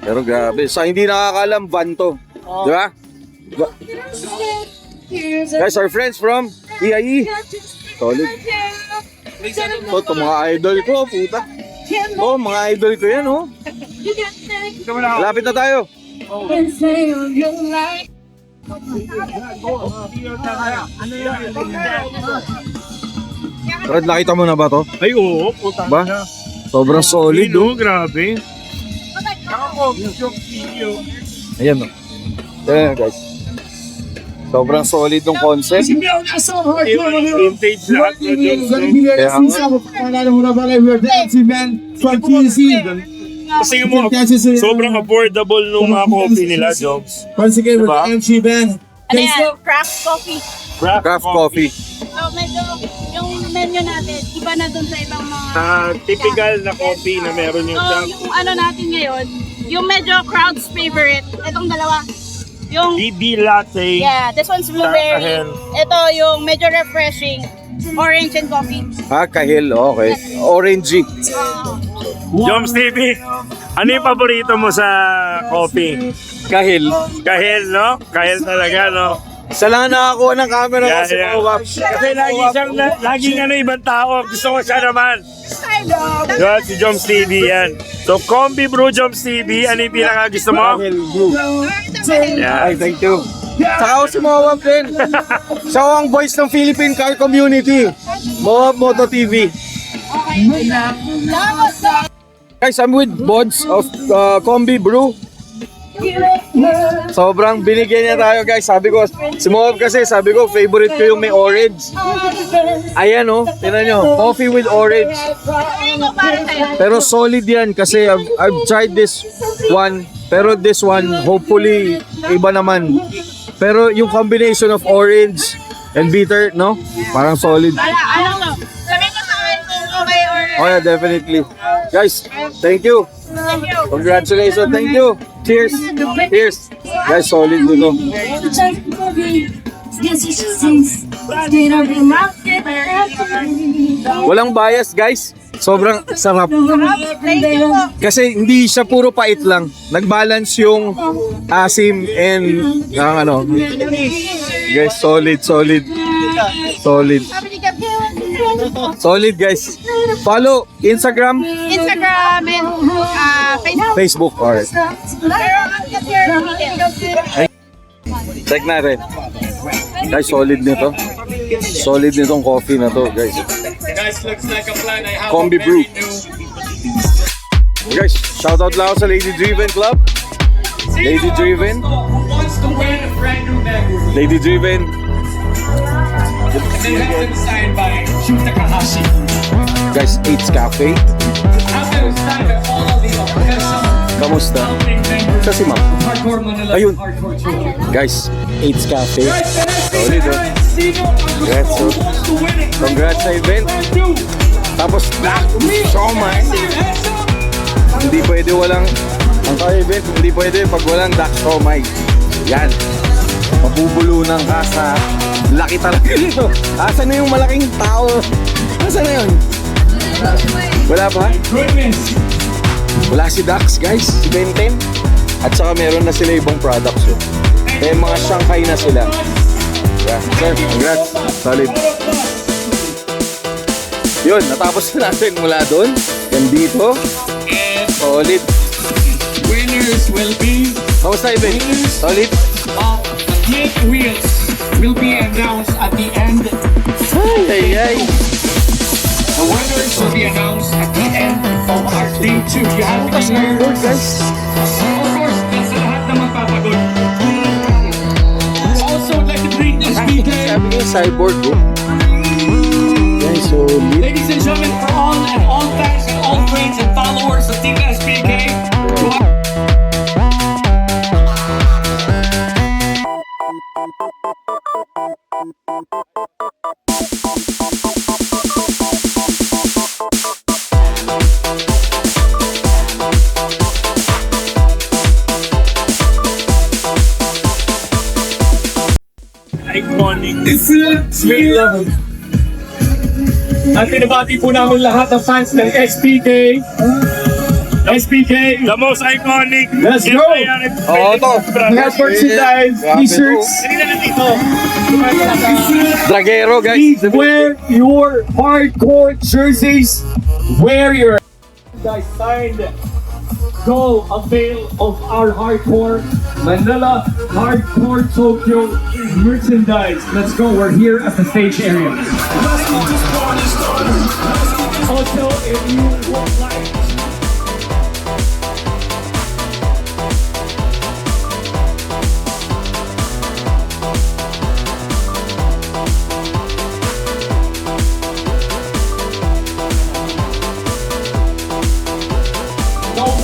Pero grabe. Sa hindi nakakalam, van to. Di ba? Guys, our friends from EIE. Solid. Ito, mga idol ko, puta. Oh, mga idol ko yan, oh. Lapit na tayo. Brad, nakita mo na ba to? Ay, oo, puta. Ba? Sobrang solid, oh. Grabe. Ayan, oh. Ayan, guys. Sobrang solid ng concept. Vintage lahat. Kaya Kasi mo, sobrang affordable nung mga coffee nila, Jobs. Once again, with Diba? the MC Band. Ano yan? Craft coffee. craft coffee. So medyo yung menu natin, iba na dun sa ibang mga... Typical na coffee na meron yung So Jobs. yung ano natin ngayon, yung medyo crowd's favorite, itong dalawa. Yung, BB Latte. yeah, this one's blueberry. Kahel. Ito yung medyo refreshing, orange and coffee. Kahil, okay. Orangey. Joms TV, ano yung paborito mo sa coffee? Kahil. Kahel, no? Kahel talaga, no? Sa lang nakakuha ng camera ko si Mawap. Kasi laging ibang tao. Gusto ko siya naman. Yan, si Joms TV yan. So, Combi Brew Joms TV, ano yung pinaka gusto mo? Kahil Blue. Yan. Ay, thank you. Saka ako si Mawap din. Siya ako ang voice ng Philippine car community. Mawap Moto TV. Guys, I'm with Bods of Combi Brew. Sobrang binigyan niya tayo, guys. Sabi ko, si Mawap kasi, sabi ko, favorite ko yung may orange. Ayan, oh. Tingnan nyo, coffee with orange. Pero solid yan kasi I've tried this one. Pero this one, hopefully, iba naman. Pero yung combination of orange and bitter, no? Parang solid. Ano to? Sabi ko sa akin kung okay or... Oh yeah, definitely. Guys, thank you. Congratulations, thank you. Cheers. Cheers. Guys, solid dito. Walang bias, guys. Sobrang sarap. Thank you po. Kasi hindi siya puro pait lang. Nag-balance yung asim and ang Guys, solid. Solid, guys. Follow Instagram, Instagram and Facebook. Facebook. Alright. Pero ang details. Check natin. Guys, solid nito. Solid nitong coffee na to, guys. Combi Brew. Guys, shoutout lang ako sa Lady Driven Club. Lady Driven. Lady Driven. Guys, 8's Cafe. Kamusta? Sa si Ma'am. Ayun. Guys, 8's Cafe. Solid, oh. Congrats, oh. Congrats sa event. Tapos, Siomai. Hindi pwede walang, ang ka-event, hindi pwede pag walang dak siomai. Yan. Mabubulunan ka sa laki talaga nito. Asan na yung malaking tao? Asan na yun? Wala pa? Wala si Dax guys, si Benten. At saka meron na sila ibang products yun. Kaya mga Shanghai na sila. Yeah, sir, congrats. Solid. Yun, natapos na natin mula doon. Yan dito. Solid. Winners will be Kamusta event? Solid? of Flip Wheels will be announced at the end. Ay, ay. The winners will be announced at the end of our day 2. You have to be here. Guys. Of course, that's the lahat na magpapagod. Also, I'd like to greet the speaker. Sabi niya, cyborg bro. Yan, solid. Ladies and gentlemen, for all fans and all friends and followers of Team SPK, Iconic. Sweet love. At pinabati po namin lahat ng fans ng SPK. SPK. The most iconic. Let's go! Oo, to. Mga merchandise, t-shirts. Dragero guys. Please wear your hardcore jerseys. Wear your guys signed. Go avail of our hardcore Manila Hardcore Tokyo merchandise. Let's go. We're here at the stage area. Also, if you would like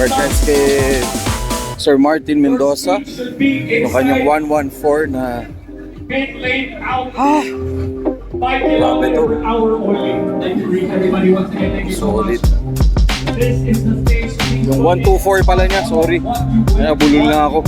Congrats kay Sir Martin Mendoza. Yung kanyang 114 na grabe to. Solid. Yung 124 pala niya, sorry. Kaya bulol na ako.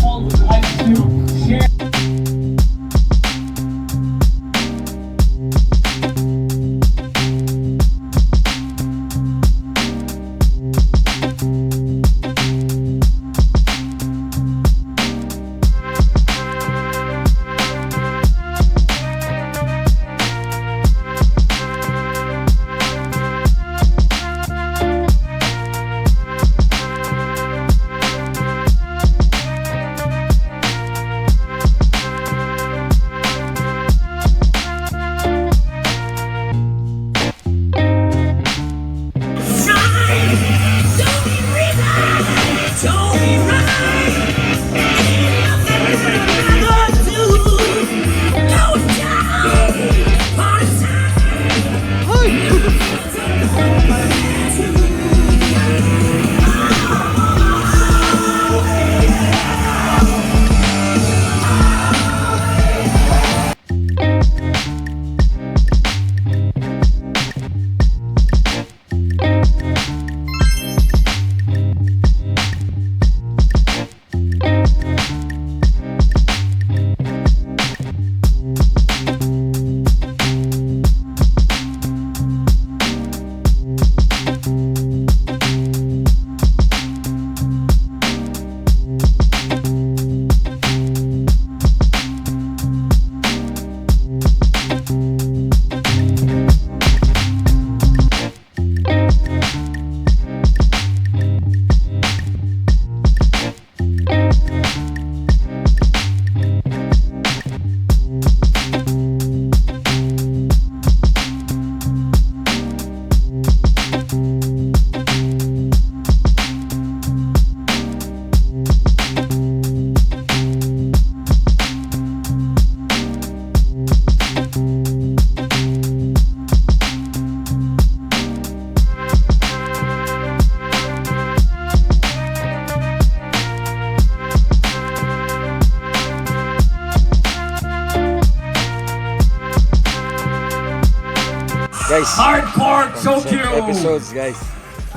Guys, Hardcore some Tokyo. episodes guys.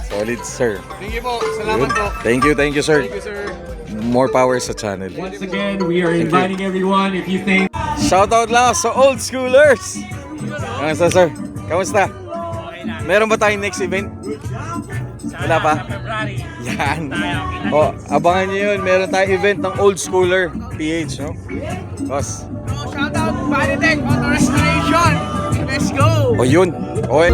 Solid, sir. Thank you po. Salamat po. Thank you, sir. Thank you, sir. More power sa channel. Once again, we are inviting everyone. If you think Shoutout lang sa old schoolers! Kamusta, sir? Kamusta? Meron ba tayong next event? Wala pa? Yan. O, abangan nyo yun. Meron tayong event ng old schooler PH, no? Boss. Shout out Vanitech Auto Restoration. Let's go. O, yun. O,